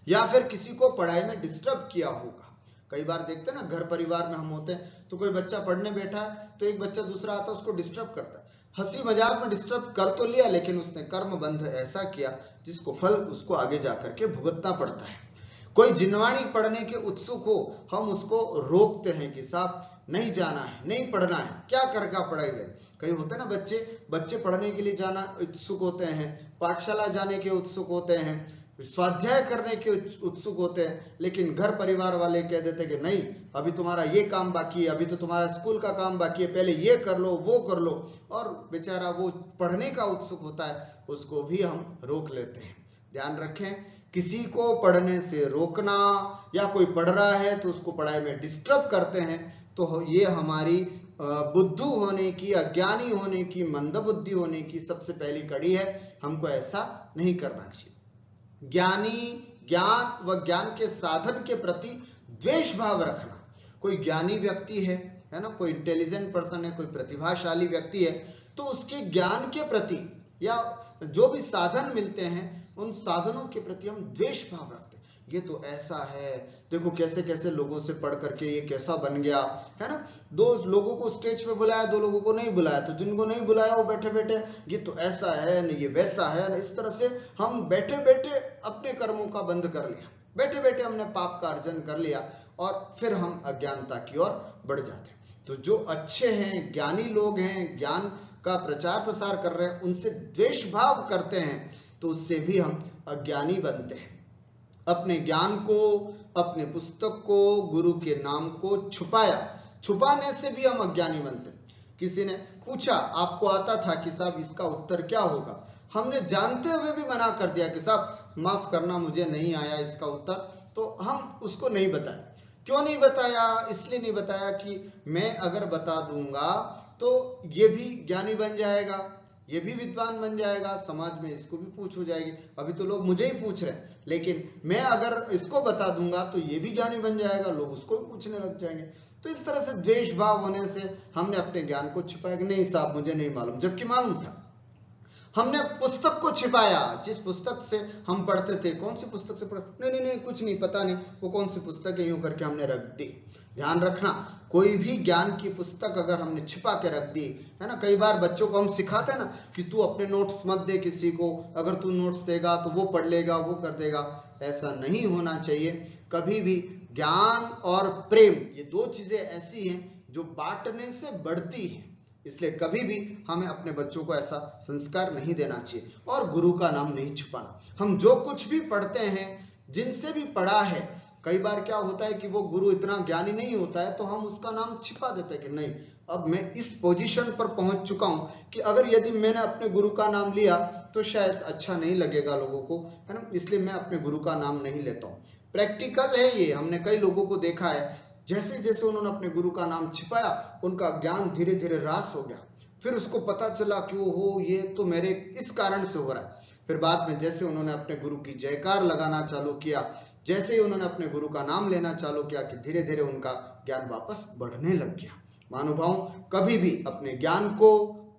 या फिर किसी को पढ़ाई में डिस्टर्ब किया होगा। कई बार देखते हैं ना, घर परिवार में हम होते हैं तो कोई बच्चा पढ़ने बैठा है तो एक बच्चा दूसरा आता है उसको डिस्टर्ब करता है। हंसी मजाक में डिस्टर्ब कर तो लिया, लेकिन उसने कर्म बंध ऐसा किया जिसको फल उसको आगे जाकर के भुगतना पड़ता है। कोई जिनवाणी पढ़ने के उत्सुक हो, हम उसको रोकते हैं कि साहब नहीं जाना है, नहीं पढ़ना है, क्या करके पढ़ेंगे। कई होते हैं ना बच्चे पढ़ने के लिए जाना उत्सुक होते हैं, पाठशाला जाने के उत्सुक होते हैं, स्वाध्याय करने के उत्सुक होते हैं, लेकिन घर परिवार वाले कह देते हैं कि नहीं, अभी तुम्हारा ये काम बाकी है, अभी तो तुम्हारा स्कूल का काम बाकी है, पहले ये कर लो, वो कर लो। और बेचारा वो पढ़ने का उत्सुक होता है, उसको भी हम रोक लेते हैं। ध्यान रखें, किसी को पढ़ने से रोकना, या कोई पढ़ रहा है तो उसको पढ़ाई में डिस्टर्ब करते हैं, तो ये हमारी बुद्धू होने की, अज्ञानी होने की, मंद बुद्धि होने की सबसे पहली कड़ी है। हमको ऐसा नहीं करना चाहिए। ज्ञानी ज्ञान व ज्ञान के साधन के प्रति द्वेष भाव रखना। कोई ज्ञानी व्यक्ति है ना, कोई इंटेलिजेंट पर्सन है, कोई प्रतिभाशाली व्यक्ति है, तो उसके ज्ञान के प्रति या जो भी साधन मिलते हैं उन साधनों के प्रति हम द्वेष भाव रखते हैं। ये तो ऐसा है, देखो कैसे कैसे लोगों से पढ़ करके ये कैसा बन गया, है ना। 2 लोगों को स्टेज पे बुलाया, 2 लोगों को नहीं बुलाया, तो जिनको नहीं बुलाया वो बैठे बैठे ये तो ऐसा है न, ये वैसा है न। इस तरह से हम बैठे बैठे अपने कर्मों का बंध कर लिया, बैठे बैठे हमने पाप का अर्जन कर लिया और फिर हम अज्ञानता की ओर बढ़ जाते हैं। तो जो अच्छे हैं, ज्ञानी लोग हैं, ज्ञान का प्रचार प्रसार कर रहे हैं, उनसे द्वेष भाव करते हैं तो उससे भी हम अज्ञानी बनते हैं। अपने ज्ञान को, अपने पुस्तक को, गुरु के नाम को छुपाने से भी हम अज्ञानी बनते हैं। किसी ने पूछा, आपको आता था कि साहब इसका उत्तर क्या होगा, हमने जानते हुए भी मना कर दिया कि साहब माफ करना, मुझे नहीं आया इसका उत्तर, तो हम उसको नहीं बताए। क्यों नहीं बताया? इसलिए नहीं बताया कि मैं अगर बता दूंगा तो ये भी ज्ञानी बन जाएगा, ये भी विद्वान बन जाएगा, समाज में इसको भी पूछ हो जाएगी। अभी तो लोग मुझे ही पूछ रहे हैं, लेकिन मैं अगर इसको बता दूंगा तो ये भी ज्ञानी बन जाएगा, लोग उसको भी पूछने लग जाएंगे। तो इस तरह से द्वेष भाव होने से हमने अपने ज्ञान को छिपाया कि नहीं साहब मुझे नहीं मालूम, जबकि मालूम था। हमने पुस्तक को छिपाया, जिस पुस्तक से हम पढ़ते थे, कौन सी पुस्तक से पढ़ते, नहीं कुछ नहीं, पता नहीं वो कौन सी पुस्तक है, यूं करके हमने रख दी। ध्यान रखना, कोई भी ज्ञान की पुस्तक अगर हमने छिपा के रख दी, है ना। कई बार बच्चों को हम सिखाते हैं ना कि तू अपने नोट्स मत दे किसी को, अगर तू नोट्स देगा तो वो पढ़ लेगा, वो कर देगा। ऐसा नहीं होना चाहिए कभी भी। ज्ञान और प्रेम, ये 2 चीजें ऐसी हैं जो बांटने से बढ़ती है, इसलिए कभी भी हमें अपने बच्चों को ऐसा संस्कार नहीं देना चाहिए। और गुरु का नाम नहीं छुपाना। हम जो कुछ भी पढ़ते हैं, जिनसे भी पढ़ा है, कई बार क्या होता है कि वो गुरु इतना ज्ञानी नहीं होता है तो हम उसका नाम छिपा देते हैं कि नहीं, अब मैं इस पोजीशन पर पहुंच चुका हूं कि अगर यदि मैंने अपने गुरु का नाम लिया तो शायद अच्छा नहीं लगेगा लोगों को, है ना, इसलिए मैं अपने गुरु का नाम नहीं लेता हूं। प्रैक्टिकल है ये, हमने कई लोगों को देखा है, जैसे जैसे उन्होंने अपने गुरु का नाम छिपाया, उनका ज्ञान धीरे धीरे ह्रास हो गया। फिर उसको पता चला कि ओहो ये तो मेरे इस कारण से हो रहा है। फिर बाद में जैसे उन्होंने अपने गुरु की जयकार लगाना चालू किया, जैसे ही उन्होंने अपने गुरु का नाम लेना चालू किया, कि धीरे धीरे उनका ज्ञान वापस बढ़ने लग गया। महानुभाव, कभी भी अपने ज्ञान को,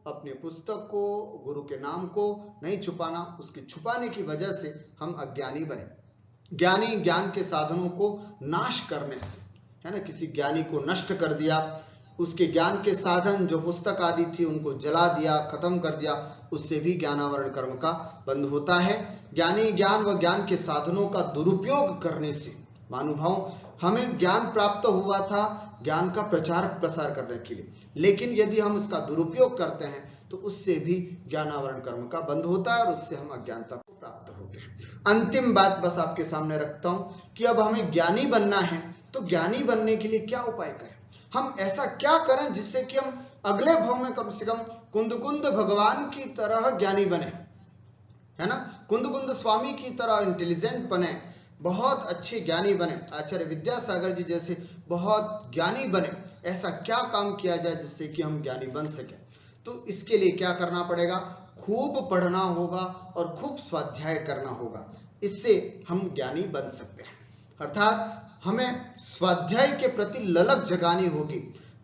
अपने पुस्तक को, गुरु के नाम को नहीं छुपाना। उसके छुपाने की वजह से हम अज्ञानी बने। ज्ञानी ज्ञान के साधनों को नाश करने से, है ना, किसी ज्ञानी को नष्ट कर दिया, उसके ज्ञान के साधन जो पुस्तक आदि थी उनको जला दिया, खत्म कर दिया, उससे भी ज्ञानावरण कर्म का बंध होता है। ज्ञानी ज्ञान व ज्ञान के साधनों का दुरुपयोग करने से, महानुभाव, हमें ज्ञान प्राप्त हुआ था ज्ञान का प्रचार प्रसार करने के लिए, लेकिन यदि हम इसका दुरुपयोग करते हैं तो उससे भी ज्ञानावरण कर्म का बंध होता है और उससे हम अज्ञानता को प्राप्त होते हैं। अंतिम बात बस आपके सामने रखता हूं कि अब हमें ज्ञानी बनना है, तो ज्ञानी बनने के लिए क्या उपाय करें, हम ऐसा क्या करें जिससे कि हम अगले भाव में कम से कम कुंद भगवान की तरह ज्ञानी बने, है ना, कुंद स्वामी की तरह इंटेलिजेंट बने, बहुत अच्छे ज्ञानी बने, आचार्य विद्यासागर जी जैसे बहुत ज्ञानी बने। ऐसा क्या काम किया जाए जिससे कि हम ज्ञानी बन सके? तो इसके लिए क्या करना पड़ेगा? खूब पढ़ना होगा और खूब स्वाध्याय करना होगा, इससे हम ज्ञानी बन सकते हैं। अर्थात हमें स्वाध्याय के प्रति ललक जगानी होगी,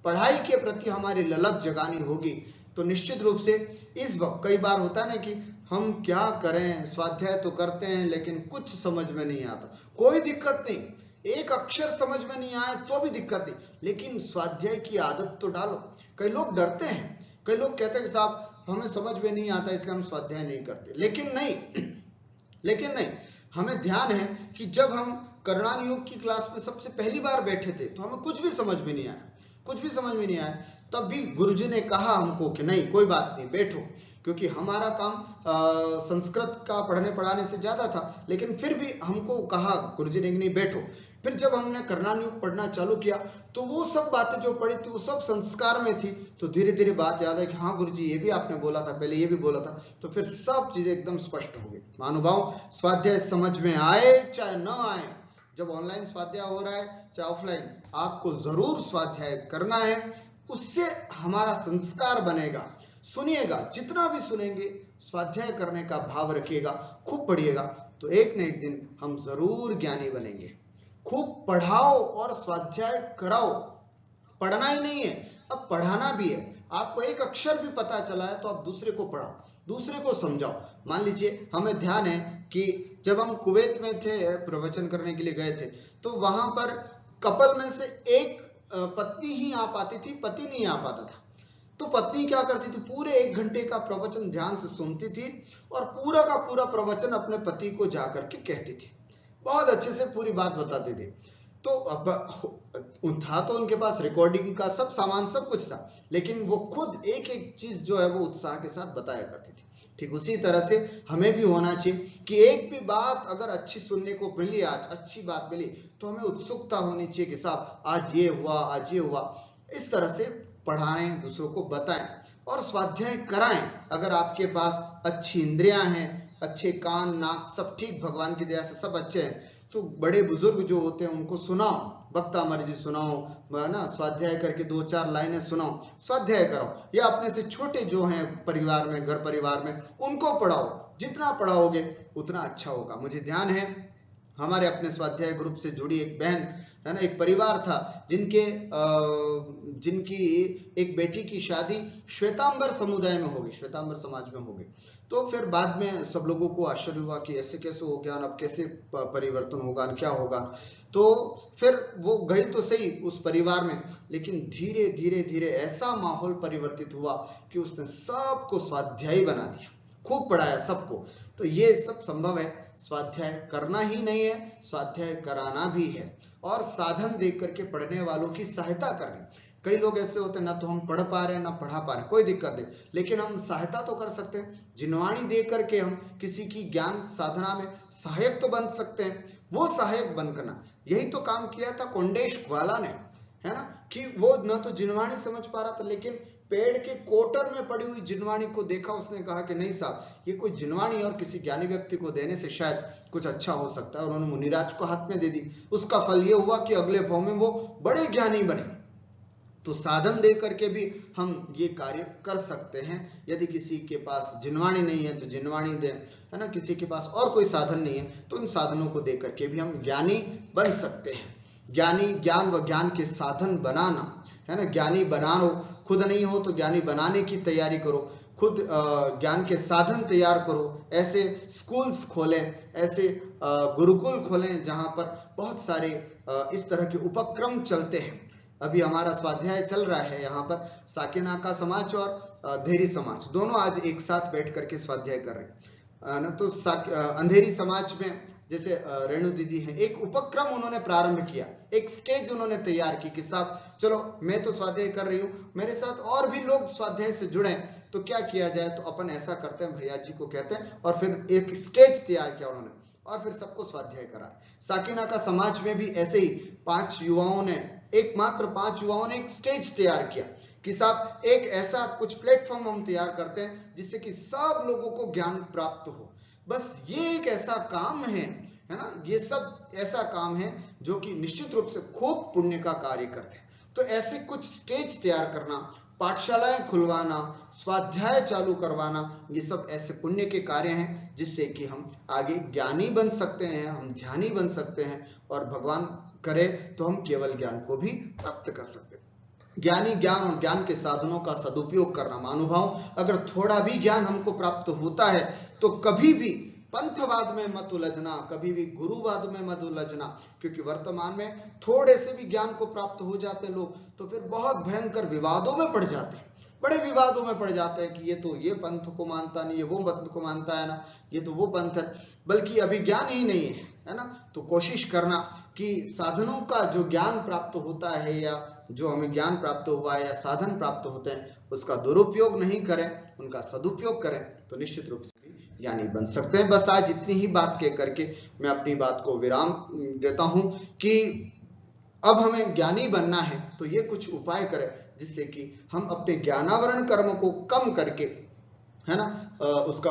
पढ़ाई के प्रति हमारी ललक जगानी होगी। तो निश्चित रूप से इस वक्त कई बार होता है ना कि हम क्या करें, स्वाध्याय तो करते हैं लेकिन कुछ समझ में नहीं आता। कोई दिक्कत नहीं, एक अक्षर समझ में नहीं आए तो भी दिक्कत नहीं, लेकिन स्वाध्याय की आदत तो डालो। कई लोग डरते हैं, कई लोग कहते हैं कि साहब हमें समझ में नहीं आता इसलिए हम स्वाध्याय नहीं करते। लेकिन नहीं, हमें ध्यान है कि जब हम करणान योग की क्लास में सबसे पहली बार बैठे थे तो हमें कुछ भी समझ में नहीं आया, तब भी गुरुजी ने कहा हमको कि नहीं कोई बात नहीं, बैठो, क्योंकि हमारा काम संस्कृत का पढ़ने पढ़ाने से ज्यादा था, लेकिन फिर भी हमको कहा गुरुजी ने नहीं बैठो। फिर जब हमने करणान योग पढ़ना चालू किया तो वो सब बातें जो पढ़ी थी वो सब संस्कार में थी, तो धीरे धीरे बात याद है कि हाँ गुरुजी ये भी आपने बोला था, पहले ये भी बोला था, तो फिर सब चीजें एकदम स्पष्ट हो गई। महानुभाव, स्वाध्याय समझ में आए चाहे न आए, जब ऑनलाइन स्वाध्याय हो रहा है चाहे ऑफलाइन, आपको जरूर स्वाध्याय करना है, उससे हमारा संस्कार बनेगा। सुनिएगा, जितना भी सुनेंगे स्वाध्याय करने का भाव रखिएगा, खूब पढ़िएगा, तो एक न एक दिन हम जरूर ज्ञानी बनेंगे। खूब पढ़ाओ और स्वाध्याय कराओ, पढ़ना ही नहीं है, अब पढ़ाना भी है। आपको एक अक्षर भी पता चला है तो आप दूसरे को पढ़ाओ, दूसरे को समझाओ। मान लीजिए हमें ध्यान है कि जब हम कुवैत में थे, प्रवचन करने के लिए गए थे, तो वहां पर कपल में से एक पत्नी ही आ पाती थी, पति नहीं आ पाता था। तो पत्नी क्या करती थी, पूरे 1 घंटे का प्रवचन ध्यान से सुनती थी और पूरा का पूरा प्रवचन अपने पति को जाकर के कहती थी, बहुत अच्छे से पूरी बात बताती थी। तो अब था तो उनके पास रिकॉर्डिंग का सब सामान, सब कुछ था, लेकिन वो खुद एक एक चीज जो है वो उत्साह के साथ बताया करती थी। ठीक उसी तरह से हमें भी होना चाहिए कि एक भी बात अगर अच्छी सुनने को मिली, आज अच्छी बात मिली, तो हमें उत्सुकता होनी चाहिए कि साहब आज ये हुआ, आज ये हुआ। इस तरह से पढ़ाएं, दूसरों को बताएं और स्वाध्याय कराएं। अगर आपके पास अच्छी इंद्रियां हैं, अच्छे कान नाक सब ठीक, भगवान की दया से सब अच्छे हैं, तो बड़े बुजुर्ग जो होते हैं उनको सुनाओ, वक्ता मर्जी सुनाओ, ना स्वाध्याय करके 2-4 लाइनें सुनाओ, स्वाध्याय कराओ। या अपने से छोटे जो हैं परिवार में, घर परिवार में, उनको पढ़ाओ। जितना पढ़ाओगे उतना अच्छा होगा। मुझे ध्यान है हमारे अपने स्वाध्याय ग्रुप से जुड़ी एक बहन है ना, एक परिवार था जिनकी एक बेटी की शादी श्वेतांबर समुदाय में हो गई, श्वेतांबर समाज में हो गई। तो फिर बाद में सब लोगों को आश्चर्य हुआ कि ऐसे कैसे हो गया, अब कैसे परिवर्तन होगा, क्या होगा। तो फिर वो गई तो सही उस परिवार में, लेकिन धीरे धीरे धीरे ऐसा माहौल परिवर्तित हुआ कि उसने सबको स्वाध्यायी बना दिया, खूब पढ़ाया सबको। तो ये सब संभव है। स्वाध्याय करना ही नहीं है, स्वाध्याय कराना भी है और साधन देख करके पढ़ने वालों की सहायता करनी। कई लोग ऐसे होते हैं, ना तो हम पढ़ पा रहे हैं ना पढ़ा पा रहे हैं, कोई दिक्कत नहीं, लेकिन हम सहायता तो कर सकते हैं। जिनवाणी दे करके हम किसी की ज्ञान साधना में सहायक तो बन सकते हैं। वो सहायक बनकर, यही तो काम किया था कोंडेश ग्वाला ने, है ना, कि वो ना तो जिनवाणी समझ पा रहा था, लेकिन पेड़ के कोटर में पड़ी हुई जिनवाणी को देखा, उसने कहा कि नहीं साहब, ये कोई जिनवाणी और किसी ज्ञानी व्यक्ति को देने से शायद कुछ अच्छा हो सकता है, और उन्होंने मुनिराज को हाथ में दे दी। उसका फल ये हुआ कि अगले भाव में वो बड़े ज्ञानी बने। तो साधन दे करके भी हम ये कार्य कर सकते हैं। यदि किसी के पास जिनवाणी नहीं है तो जिनवाणी दें, है ना, किसी के पास और कोई साधन नहीं है तो इन साधनों को दे करके भी हम ज्ञानी बन सकते हैं। ज्ञानी, ज्ञान व ज्ञान के साधन बनाना, है ना, ज्ञानी बनाओ, खुद नहीं हो तो ज्ञानी बनाने की तैयारी करो, खुद ज्ञान के साधन तैयार करो। ऐसे स्कूल्स खोलें, ऐसे गुरुकुल खोलें जहां पर बहुत सारे इस तरह के उपक्रम चलते हैं। अभी हमारा स्वाध्याय चल रहा है यहाँ पर, साकेनाका समाज और धेरी समाज दोनों आज एक साथ बैठ करके स्वाध्याय कर रहे हैं ना। तो अंधेरी समाज में जैसे रेणु दीदी हैं, एक उपक्रम उन्होंने प्रारंभ किया, एक स्टेज उन्होंने तैयार की कि साहब चलो मैं तो स्वाध्याय कर रही हूँ, मेरे साथ और भी लोग स्वाध्याय से जुड़े, तो क्या किया जाए। तो अपन ऐसा करते हैं, भैया जी को कहते हैं, और फिर एक स्टेज तैयार किया उन्होंने और फिर सबको स्वाध्याय करा। साकेनाका समाज में भी ऐसे ही 5 युवाओं ने, एकमात्र 5 युवाओं ने एक स्टेज तैयार किया कि साहब एक ऐसा कुछ प्लेटफॉर्म हम तैयार करते हैं जिससे कि सब लोगों को ज्ञान प्राप्त हो। बस ये एक ऐसा काम है ना, ये सब ऐसा काम है जो कि निश्चित रूप से खूब पुण्य का कार्य करते हैं। तो ऐसे कुछ स्टेज तैयार करना, पाठशालाएं खुलवाना, स्वाध्याय चालू करवाना, ये सब ऐसे पुण्य के कार्य हैं जिससे कि हम आगे ज्ञानी बन सकते हैं, हम ध्यानी बन सकते हैं, और भगवान करे तो हम केवल ज्ञान को भी प्राप्त कर सकते हैं। ज्ञानी ज्ञान और ज्ञान के साधनों का सदुपयोग करना। मानुभाव, अगर थोड़ा भी ज्ञान हमको प्राप्त होता है तो कभी भी पंथवाद में मत उलझना, कभी भी गुरुवाद में मत उलझना, क्योंकि वर्तमान में थोड़े से भी ज्ञान को प्राप्त हो जाते लोग तो फिर बहुत भयंकर विवादों में पड़ जाते हैं, बड़े विवादों में पड़ जाते हैं कि ये तो ये पंथ को मानता नहीं, ये वो पंथ को मानता है ना, ये तो वो पंथ है, बल्कि अभी ज्ञान ही नहीं है ना। तो कोशिश करना कि साधनों का जो ज्ञान प्राप्त होता है या जो हमें ज्ञान प्राप्त हुआ है या साधन प्राप्त होते हैं उसका दुरुपयोग नहीं करें, उनका सदुपयोग करें, तो निश्चित रूप से ज्ञानी बन सकते हैं। बस आज इतनी ही बात कह करके मैं अपनी बात को विराम देता हूं कि अब हमें ज्ञानी बनना है तो ये कुछ उपाय करें जिससे कि हम अपने ज्ञानावरण कर्म को कम करके, है ना, उसका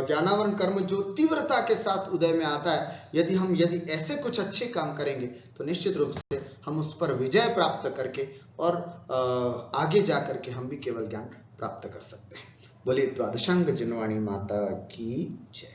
ज्ञानावरण कर्म जो तीव्रता के साथ उदय में आता है, यदि ऐसे कुछ अच्छे काम करेंगे तो निश्चित रूप से हम उस पर विजय प्राप्त करके और आगे जा करके हम भी केवल ज्ञान प्राप्त कर सकते हैं। बोलिए द्वादशांग जिनवाणी माता की जय।